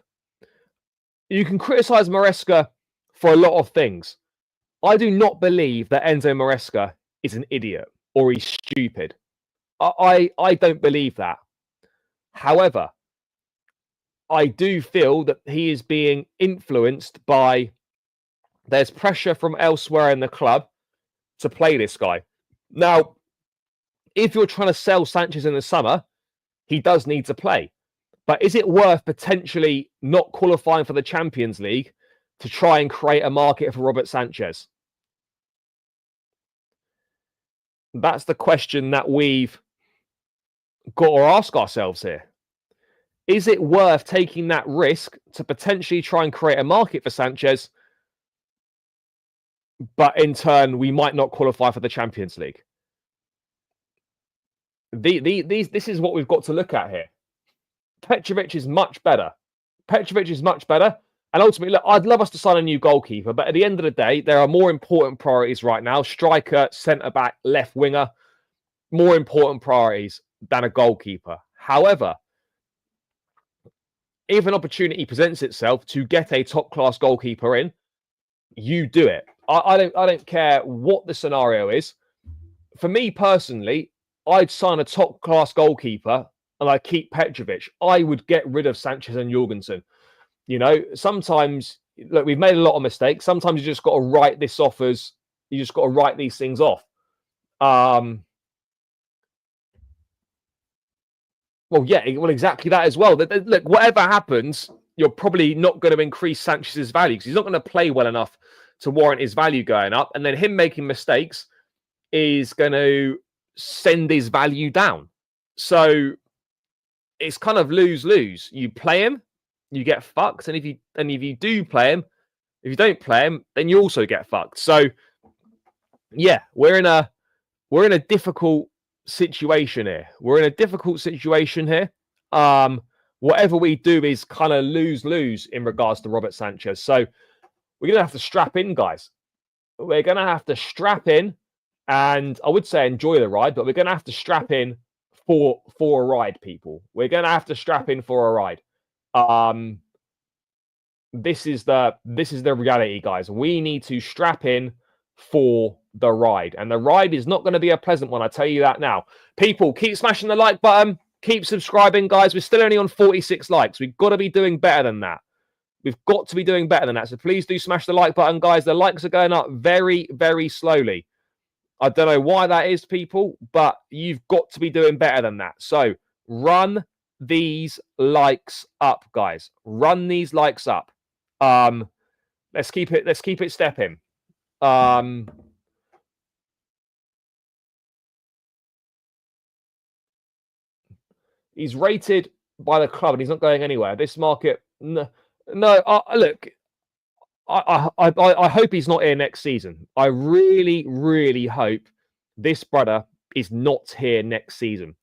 You can criticize Maresca for a lot of things. I do not believe that Enzo Maresca is an idiot or he's stupid. I don't believe that. However, I do feel that he is being influenced by... There's pressure from elsewhere in the club to play this guy. Now, if you're trying to sell Sanchez in the summer, he does need to play. But is it worth potentially not qualifying for the Champions League to try and create a market for Robert Sanchez? That's the question that we've got to ask ourselves here. Is it worth taking that risk to potentially try and create a market for Sanchez, but in turn, we might not qualify for the Champions League? This is what we've got to look at here. Petrovic is much better. And ultimately, look, I'd love us to sign a new goalkeeper, but at the end of the day, there are more important priorities right now. Striker, centre-back, left winger. More important priorities than a goalkeeper. However, if an opportunity presents itself to get a top-class goalkeeper in, you do it. I don't care what the scenario is. For me personally, I'd sign a top class goalkeeper and I'd keep Petrovic. I would get rid of Sanchez and Jorgensen. You know, sometimes look, we've made a lot of mistakes. Sometimes you just got to write this off as you just got to write these things off. Well, yeah, well, exactly that as well. Look, whatever happens, you're probably not going to increase Sanchez's value because he's not going to play well enough to warrant his value going up. And then him making mistakes is going to send his value down. So it's kind of lose-lose. You play him, you get fucked, and if you do play him, if you don't play him, then you also get fucked. So yeah, we're in a difficult situation here. We're in a difficult situation here. Whatever we do is kind of lose-lose in regards to Robert Sanchez. So we're gonna have to strap in, guys. We're gonna have to strap in, and I would say enjoy the ride, but we're gonna have to strap in for a ride, people. We're gonna have to strap in for a ride. This is the reality, guys. We need to strap in for the ride, and the ride is not going to be a pleasant one. I tell you that now. People, keep smashing the like button, keep subscribing, guys. We're still only on 46 likes. We've got to be doing better than that. We've got to be doing better than that. So please do smash the like button, guys. The likes are going up very, very slowly. I don't know why that is, people, but you've got to be doing better than that. So run these likes up, guys. Run these likes up. Let's keep it stepping. He's rated by the club and he's not going anywhere. This market, no. Look, I hope he's not here next season. I really, really hope this brother is not here next season.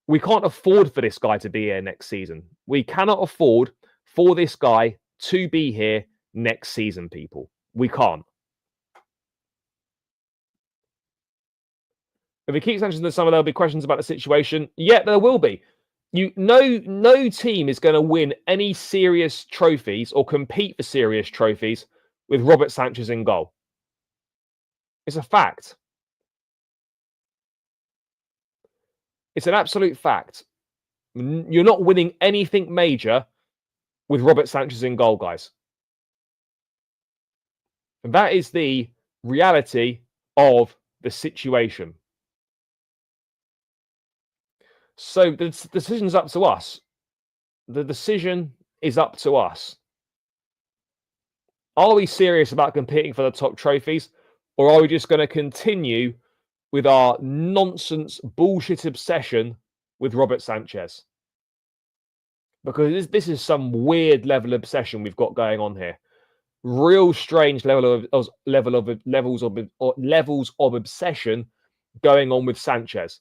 We can't afford for this guy to be here next season. We cannot afford for this guy to be here next season, people. We can't. If he keeps mentioning the summer, there'll be questions about the situation. Yeah, there will be. No team is going to win any serious trophies or compete for serious trophies with Robert Sanchez in goal. It's a fact. It's an absolute fact. You're not winning anything major with Robert Sanchez in goal, guys. And that is the reality of the situation. So the decision's up to us. The decision is up to us. Are we serious about competing for the top trophies? Or are we just going to continue with our nonsense, bullshit obsession with Robert Sanchez? Because this is some weird level of obsession we've got going on here. Real strange levels of obsession going on with Sanchez.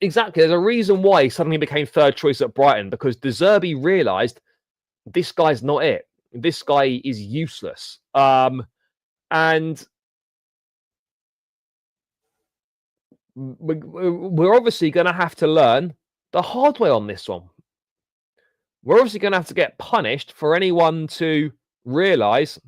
There's a reason why he suddenly became third choice at Brighton, because De Zerbi realised this guy's not it. This guy is useless. And we're obviously going to have to learn the hard way on this one. We're obviously going to have to get punished for anyone to realise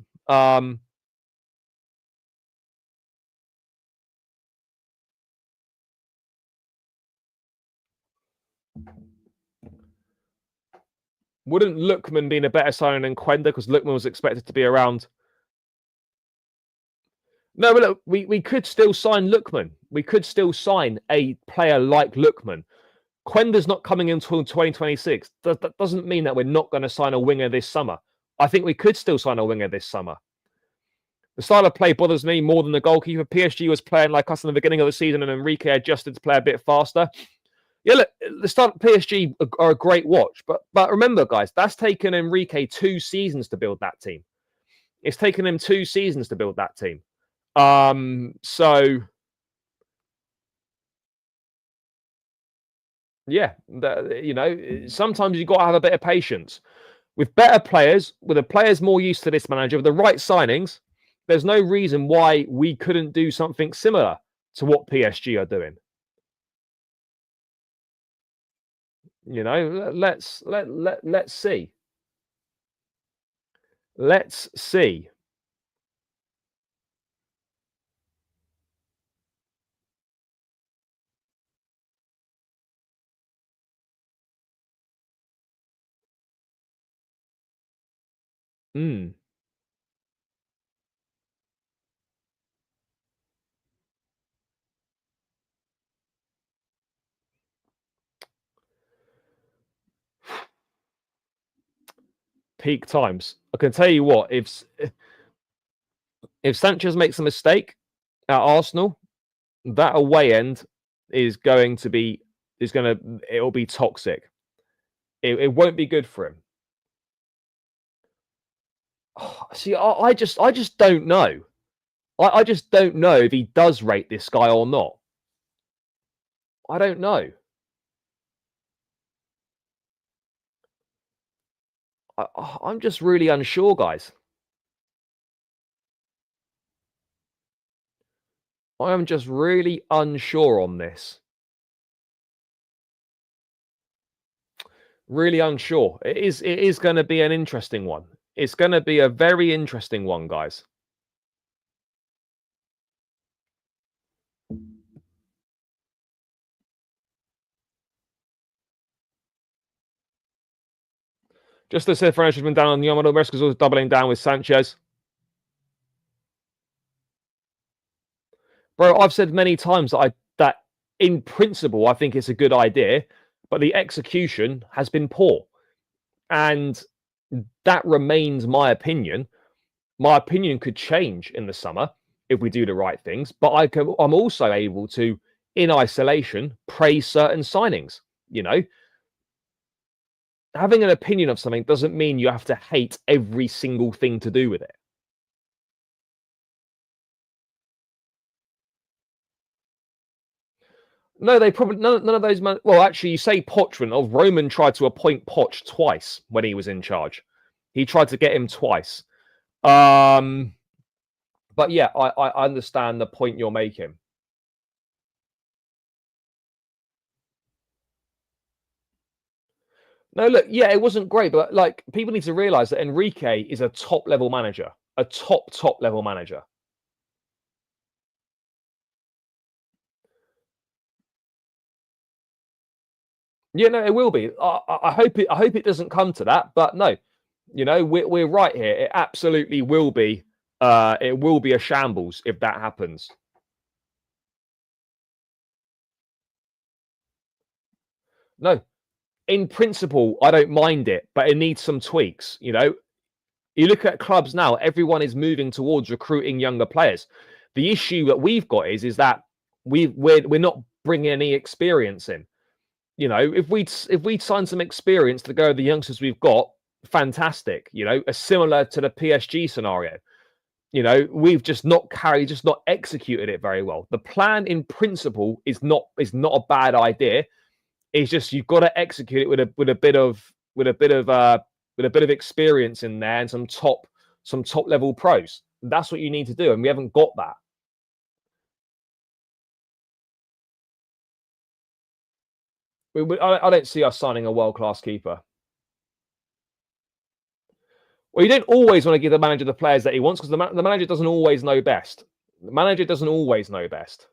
wouldn't Lookman be a better signing than Quenda, because Lookman was expected to be around? No, but look, we could still sign Lookman. We could still sign a player like Lookman. Quenda's not coming until 2026. That doesn't mean that we're not going to sign a winger this summer. I think we could still sign a winger this summer. The style of play bothers me more than the goalkeeper. PSG was playing like us in the beginning of the season, and Enrique adjusted to play a bit faster. Yeah, look, the start of PSG are a great watch. But remember, guys, that's taken Enrique 2 seasons to build that team. It's taken him 2 seasons to build that team. So yeah, sometimes you've got to have a bit of patience. With better players, with the players more used to this manager, with the right signings, there's no reason why we couldn't do something similar to what PSG are doing. Let's see. Let's see. Mm. Peak times. I can tell you what, if Sanchez makes a mistake at Arsenal, that away end is going to be it'll be toxic. It won't be good for him. See, I just don't know. I just don't know if he does rate this guy or not. I don't know. I'm just really unsure, guys. I am just really unsure on this. Really unsure. It is going to be an interesting one. It's going to be a very interesting one, guys. Just as if French has been down on Yamato, Resca's also doubling down with Sanchez. Bro, I've said many times that in principle I think it's a good idea, but the execution has been poor. And that remains my opinion. My opinion could change in the summer if we do the right things, but I'm also able to, in isolation, praise certain signings. You know, having an opinion of something doesn't mean you have to hate every single thing to do with it. No, they probably none of those. Well, actually, you say Poch went off. Roman tried to appoint Poch twice when he was in charge. He tried to get him twice. But yeah, I understand the point you're making. No, look, yeah, it wasn't great, but like people need to realize that Enrique is a top level manager, a top level manager. Yeah, no, it will be. I hope it. I hope it doesn't come to that, but no, you know, we're right here. It absolutely will be. It will be a shambles if that happens. No, in principle, I don't mind it, but it needs some tweaks. You know, you look at clubs now; everyone is moving towards recruiting younger players. The issue that we've got is that we're not bringing any experience in. You know, if we'd sign some experience to go with the youngsters we've got, fantastic. You know, similar to the PSG scenario. You know, we've just not executed it very well. The plan in principle is not a bad idea. It's just you've got to execute it with a bit of experience in there and some top level pros. That's what you need to do, and we haven't got that. I don't see us signing a world class keeper. Well, you don't always want to give the manager the players that he wants because the manager doesn't always know best. The manager doesn't always know best.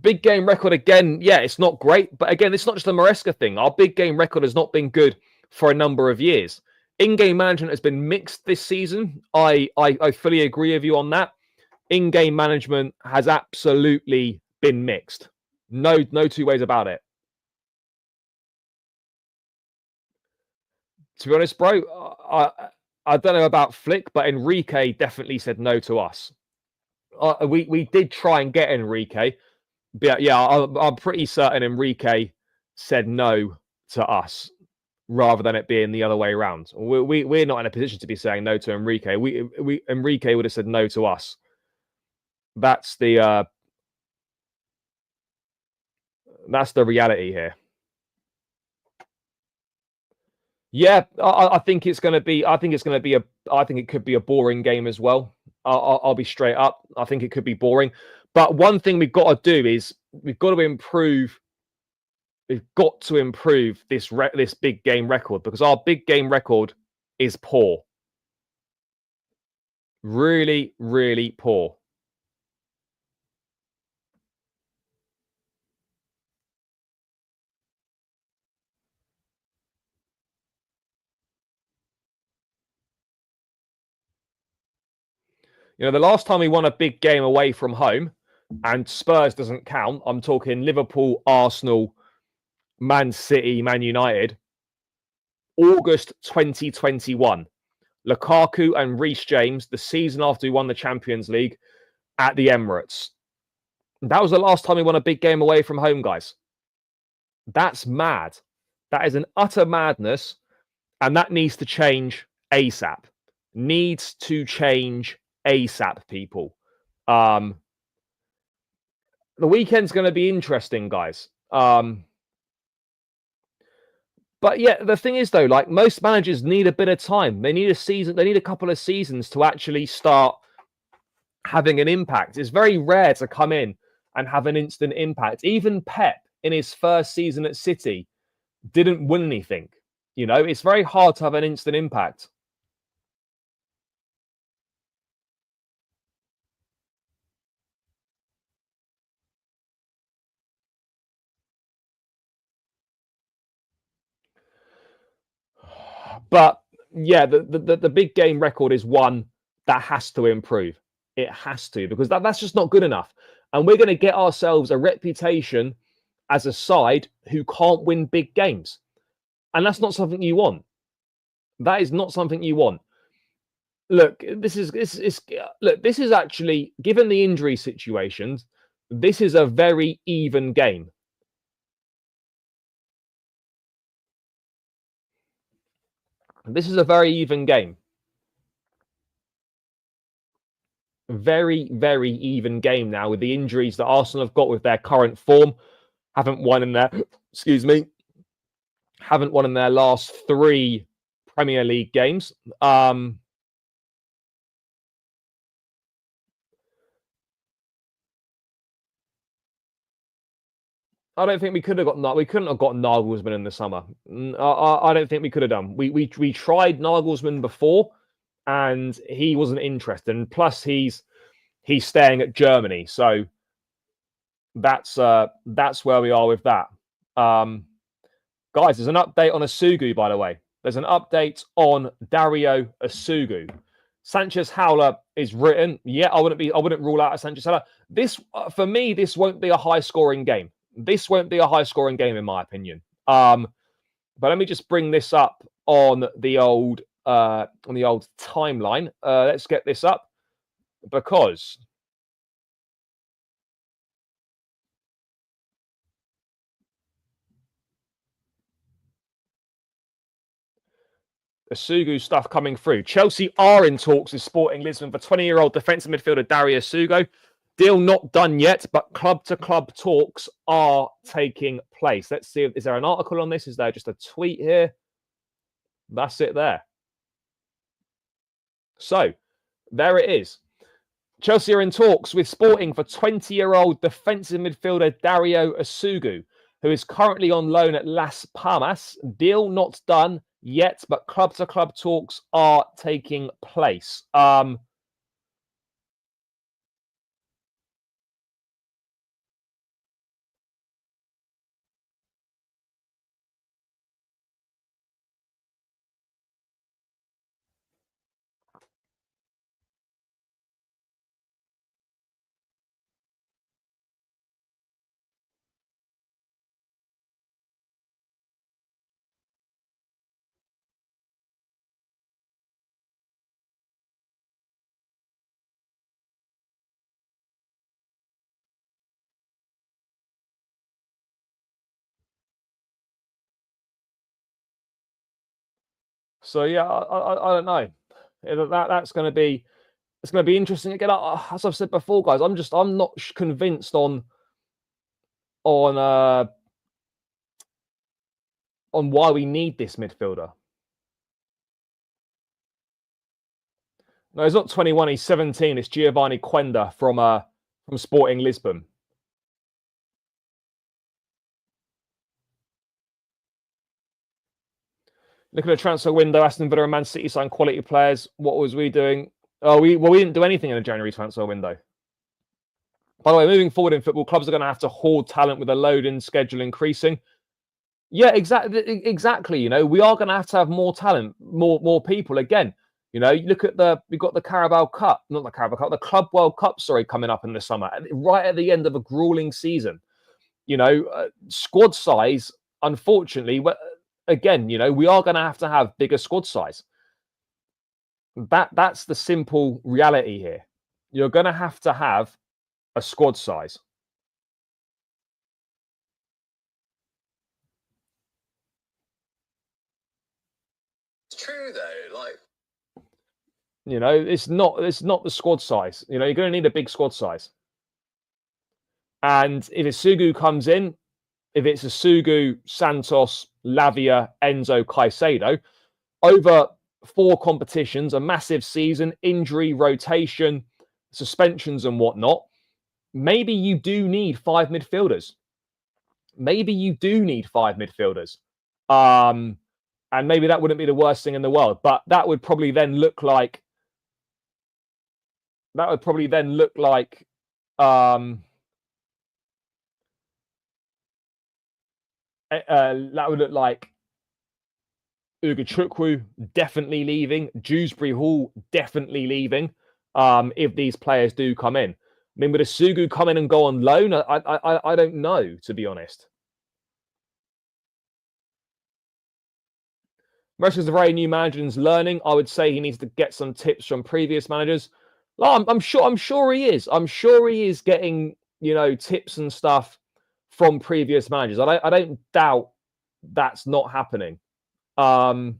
Big game record again. Yeah, it's not great, but again, it's not just a Maresca thing. Our big game record has not been good for a number of years. In-game management has been mixed this season. I fully agree with you on that. In-game management has absolutely been mixed. No two ways about it. To be honest, bro, I don't know about Flick, but Enrique definitely said no to us. We did try and get Enrique, but yeah, I'm pretty certain Enrique said no to us rather than it being the other way around. We're not in a position to be saying no to Enrique. Enrique would have said no to us. That's the reality here. Yeah, I think it's going to be. I think it's going to be a. I think it could be a boring game as well. I'll be straight up. I think it could be boring. But one thing we've got to do is we've got to improve. We've got to improve this big game record because our big game record is poor. Really, really poor. You know, the last time we won a big game away from home, and Spurs doesn't count, I'm talking Liverpool, Arsenal, Man City, Man United, August 2021. Lukaku and Reece James, the season after we won the Champions League at the Emirates. That was the last time we won a big game away from home, guys. That's mad. That is an utter madness, and that needs to change ASAP. Needs to change ASAP, people. The weekend's going to be interesting, guys. But yeah, the thing is, though, like, most managers need a bit of time. They need a season. They need a couple of seasons to actually start having an impact. It's very rare to come in and have an instant impact. Even Pep, in his first season at City, didn't win anything. You know, it's very hard to have an instant impact. But yeah, the big game record is one that has to improve. It has to, because that's just not good enough. And we're going to get ourselves a reputation as a side who can't win big games. And that's not something you want. That is not something you want. Look, this is actually, given the injury situations, this is a very even game. This is a very even game. Very, very even game now, with the injuries that Arsenal have got with their current form. Haven't won in their, haven't won in their last 3 Premier League games. I don't think we could have got. We couldn't have got Nagelsmann in the summer. I don't think we could have done. We tried Nagelsmann before, and he wasn't interested. And plus, he's staying at Germany, so that's where we are with that. Guys, there's an update on Asugu, by the way. There's an update on Dario Asugu. Sanchez Howler is written. Yeah, I wouldn't rule out a Sanchez Howler. This, for me, this won't be a high-scoring game. This won't be a high-scoring game, in my opinion. But let me just bring this up on the old timeline. Let's get this up, because Asugu stuff coming through. Chelsea are in talks with Sporting Lisbon for 20-year-old defensive midfielder Dario Asugu. Deal not done yet, but club-to-club talks are taking place. Let's see. Is there an article on this? Is there just a tweet here? That's it there. So, there it is. Chelsea are in talks with Sporting for 20-year-old defensive midfielder Dario Asugu, who is currently on loan at Las Palmas. Deal not done yet, but club-to-club talks are taking place. So yeah, I don't know. That's going to be, it's going to be interesting again. As I've said before, guys, I'm not convinced on why we need this midfielder. No, he's not 21. He's 17. It's Geovany Quenda from Sporting Lisbon. Look at the transfer window. Aston Villa and Man City signed quality players. What was we doing? Oh, we didn't do anything in the January transfer window. By the way, moving forward in football, clubs are going to have to hoard talent with the load in schedule increasing. Yeah, exactly. You know, we are going to have more talent, more people. Again, You know, you look at we've got the Carabao Cup, not the Carabao Cup, the Club World Cup, sorry, coming up in the summer, right at the end of a grueling season. You know, squad size, unfortunately, again, you know, we are going to have bigger squad size. That's the simple reality here. You're going to have a squad size. It's true though, like, you know, it's not the squad size. You know, you're going to need a big squad size. And if Isugu comes in, if it's Isugu, Santos, Lavia, Enzo, Caicedo, over 4 competitions, a massive season, injury, rotation, suspensions and whatnot, maybe you do need 5 midfielders. Maybe you do need 5 midfielders. And maybe that wouldn't be the worst thing in the world, but that would probably then look like that would look like Ugochukwu definitely leaving, Dewsbury Hall definitely leaving. If these players do come in, I mean, would Isugu come in and go on loan? I don't know, to be honest. Most is a very new manager and is learning. I would say he needs to get some tips from previous managers. Well, I'm sure he is. I'm sure he is getting, you know, tips and stuff from previous managers. I don't doubt that's not happening. I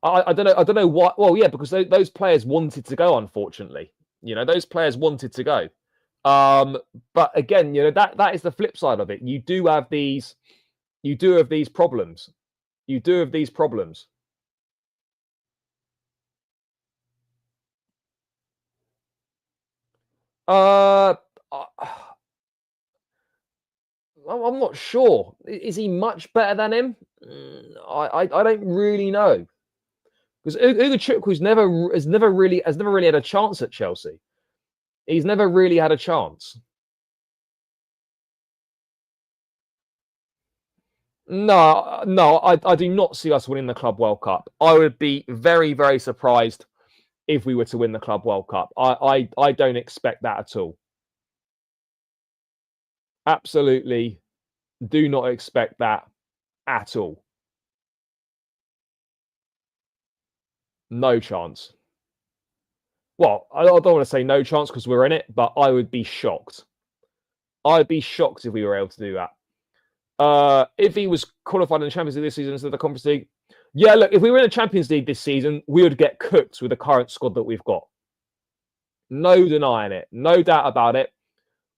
don't know what. Well, yeah, because those players wanted to go. Unfortunately, you know, those players wanted to go. But again, you know, that is the flip side of it. You do have these problems. You do have these problems. I'm not sure. Is he much better than him? I don't really know, because Ugochukwu has never really had a chance at Chelsea. He's never really had a chance. No, I do not see us winning the Club World Cup. I would be very, very surprised if we were to win the Club World Cup. I don't expect that at all. Absolutely do not expect that at all. No chance. Well, I don't want to say no chance because we're in it, but I would be shocked. I'd be shocked if we were able to do that. If he was qualified in the Champions League this season instead of the Conference League, yeah, look, if we were in the Champions League this season, we would get cooked with the current squad that we've got. No denying it. No doubt about it.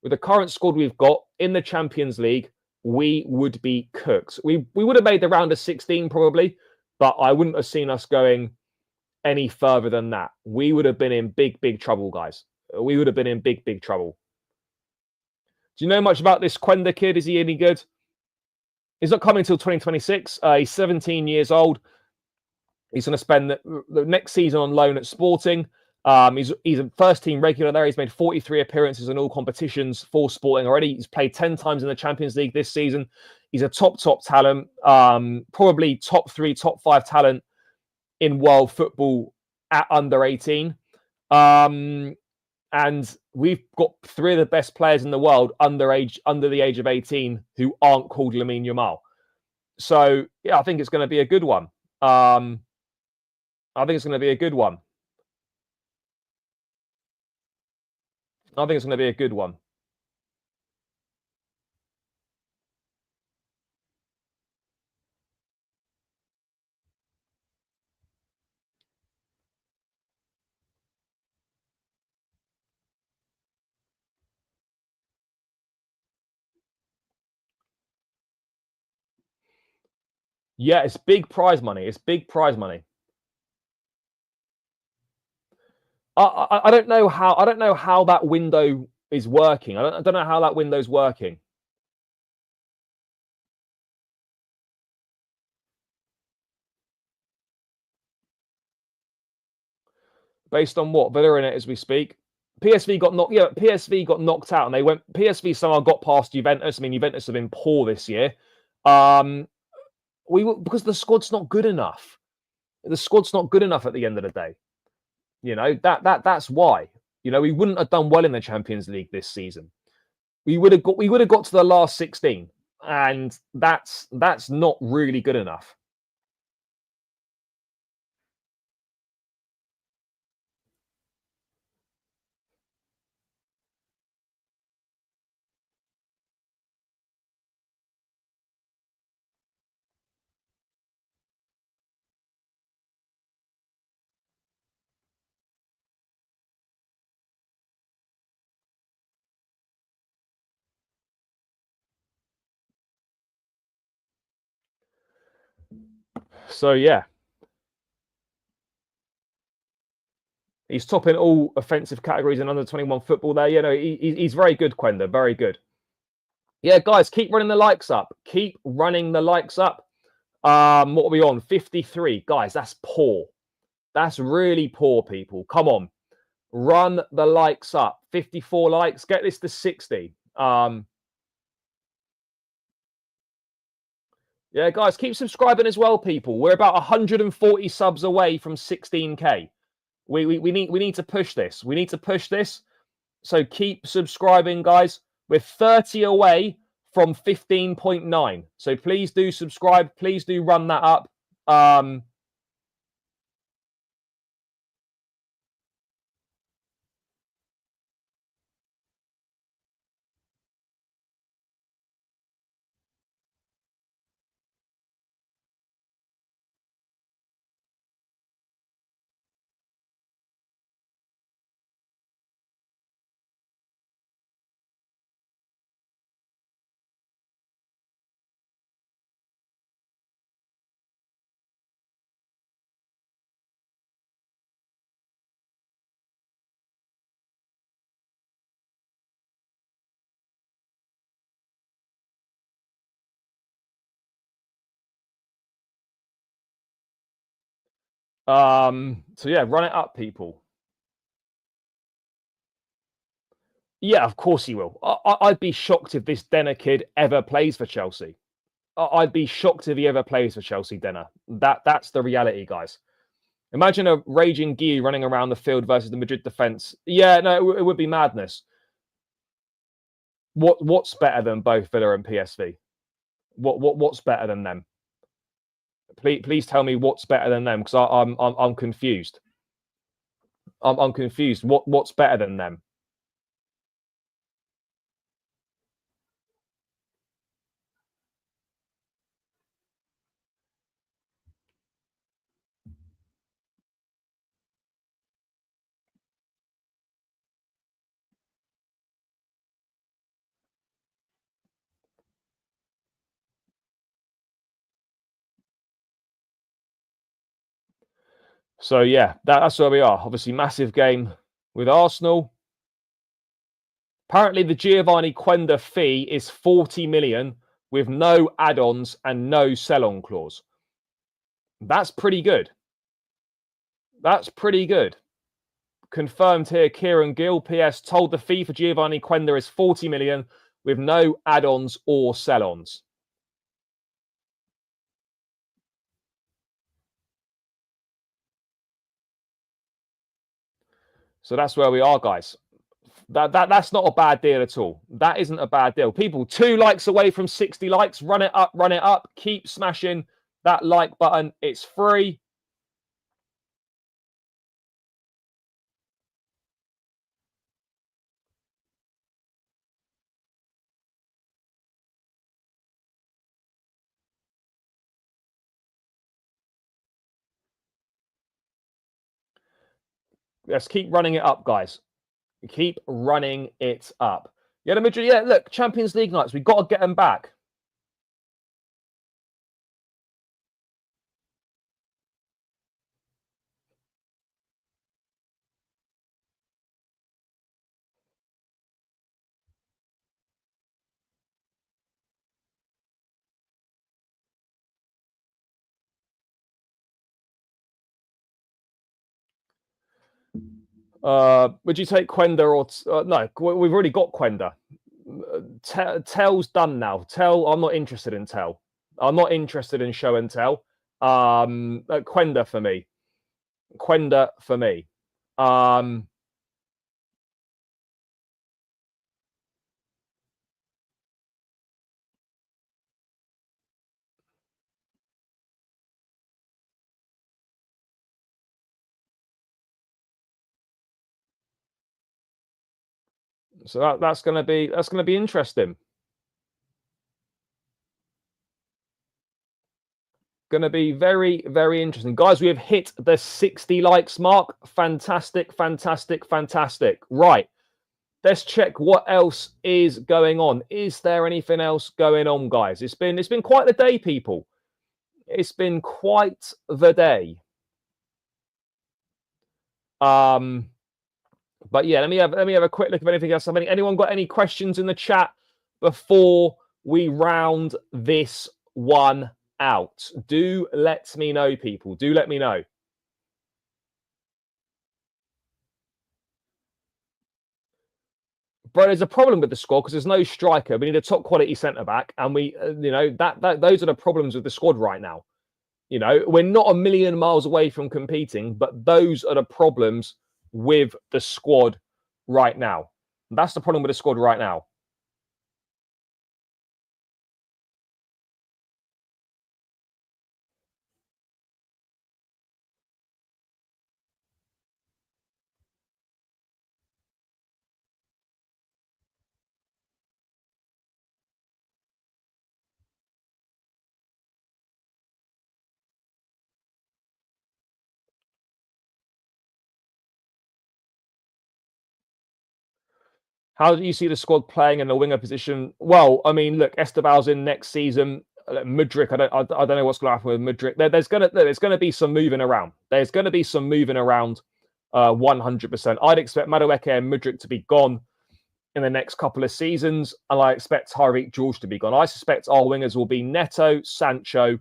With the current squad we've got in the Champions League, we would be cooked. We would have made the round of 16 probably, but I wouldn't have seen us going any further than that. We would have been in big, big trouble, guys. We would have been in big, big trouble. Do you know much about this Quenda kid? Is he any good? He's not coming until 2026. He's 17 years old. He's going to spend the next season on loan at Sporting. He's a first team regular there. He's made 43 appearances in all competitions for Sporting already. He's played 10 times in the Champions League this season. He's a top talent, probably top 3, top 5 talent in world football at under 18. And we've got 3 of the best players in the world under the age of 18 who aren't called Lamine Yamal. So yeah, I think it's going to be a good one. I think it's going to be a good one. I think it's going to be a good one. Yeah, it's big prize money. It's big prize money. I don't know how that window is working. I don't know how that window's working. Based on what? Villa in it as we speak. PSV got knocked. Yeah, PSV got knocked out, and they went. PSV somehow got past Juventus. I mean, Juventus have been poor this year. because the squad's not good enough. The squad's not good enough at the end of the day. You know, that's why. You know, we wouldn't have done well in the Champions League this season. We would have got to the last 16, and that's not really good enough. So yeah, he's topping all offensive categories in under 21 football. There, you know, he's very good, Quenda, very good. Yeah, guys, keep running the likes up. Keep running the likes up. What are we on? 53. Guys, that's poor. That's really poor, people. Come on. Run the likes up. 54 likes. Get this to 60. Yeah, guys, keep subscribing as well, people. We're about 140 subs away from 16K. We need to push this. We need to push this. So keep subscribing, guys. We're 30 away from 15.9. So please do subscribe. Please do run that up. So yeah, run it up, people. Yeah, of course he will. I'd be shocked if this Denner kid ever plays for Chelsea. I'd be shocked if he ever plays for Chelsea, Denner. That's the reality, guys. Imagine a raging Guy running around the field versus the Madrid defense. Yeah, no, it would be madness. What's better than both Villa and PSV? What's better than them? Please tell me what's better than them, because I'm confused. I'm confused. What's better than them? So yeah, that's where we are. Obviously, massive game with Arsenal. Apparently, the Geovany Quenda fee is 40 million with no add-ons and no sell-on clause. That's pretty good. That's pretty good. Confirmed here, Kieran Gill, PS, told the fee for Geovany Quenda is 40 million with no add-ons or sell-ons. So that's where we are, guys. That's not a bad deal at all. That isn't a bad deal. People, 2 likes away from 60 likes. Run it up, run it up. Keep smashing that like button. It's free. Let's keep running it up, guys. Keep running it up. Yeah, the Madrid. Yeah, look, Champions League nights. We've got to get them back. Would you take Quenda or no? We've already got Quenda. Tell's done now. Tell, I'm not interested in Tell. I'm not interested in show and tell. Quenda for me. Quenda for me. So that's going to be interesting. Going to be very, very interesting. Guys, we have hit the 60 likes mark. Fantastic, fantastic, fantastic. Right. Let's check what else is going on. Is there anything else going on, guys? It's been quite the day, people. It's been quite the day. But yeah, let me have a quick look if anything else. Anyone got any questions in the chat before we round this one out? Do let me know, people. Do let me know. Bro, there's a problem with the squad because there's no striker. We need a top quality centre back, and we, those are the problems with the squad right now. You know, we're not a million miles away from competing, but those are the problems with the squad right now. That's the problem with the squad right now. How do you see the squad playing in the winger position? Well, I mean, look, Estebal's in next season. Mudryk, I don't know what's going to happen with Mudryk. There's going to be some moving around. There's going to be some moving around. 100%. I'd expect Madueke and Mudryk to be gone in the next couple of seasons, and I expect Tyreek George to be gone. I suspect our wingers will be Neto, Sancho,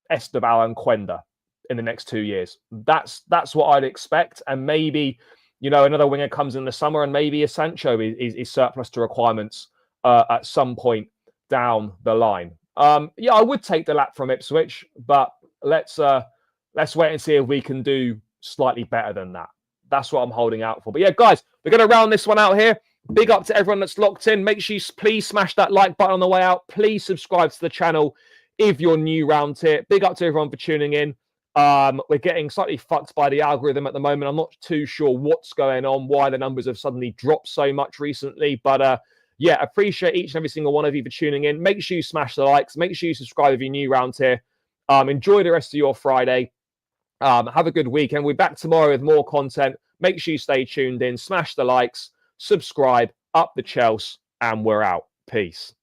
Estebao, and Quenda in the next 2 years. That's what I'd expect, and maybe, you know, another winger comes in the summer, and maybe a Sancho is surplus to requirements at some point down the line. Yeah, I would take the lap from Ipswich, but let's wait and see if we can do slightly better than that. That's what I'm holding out for. But yeah, guys, we're going to round this one out here. Big up to everyone that's locked in. Make sure you please smash that like button on the way out. Please subscribe to the channel if you're new round here. Big up to everyone for tuning in. We're getting slightly fucked by the algorithm at the moment. I'm not too sure what's going on, why the numbers have suddenly dropped so much recently. But yeah, appreciate each and every single one of you for tuning in. Make sure you smash the likes. Make sure you subscribe if you're new round here. Enjoy the rest of your Friday. Have a good weekend. We're back tomorrow with more content. Make sure you stay tuned in. Smash the likes. Subscribe. Up the Chelsea. And we're out. Peace.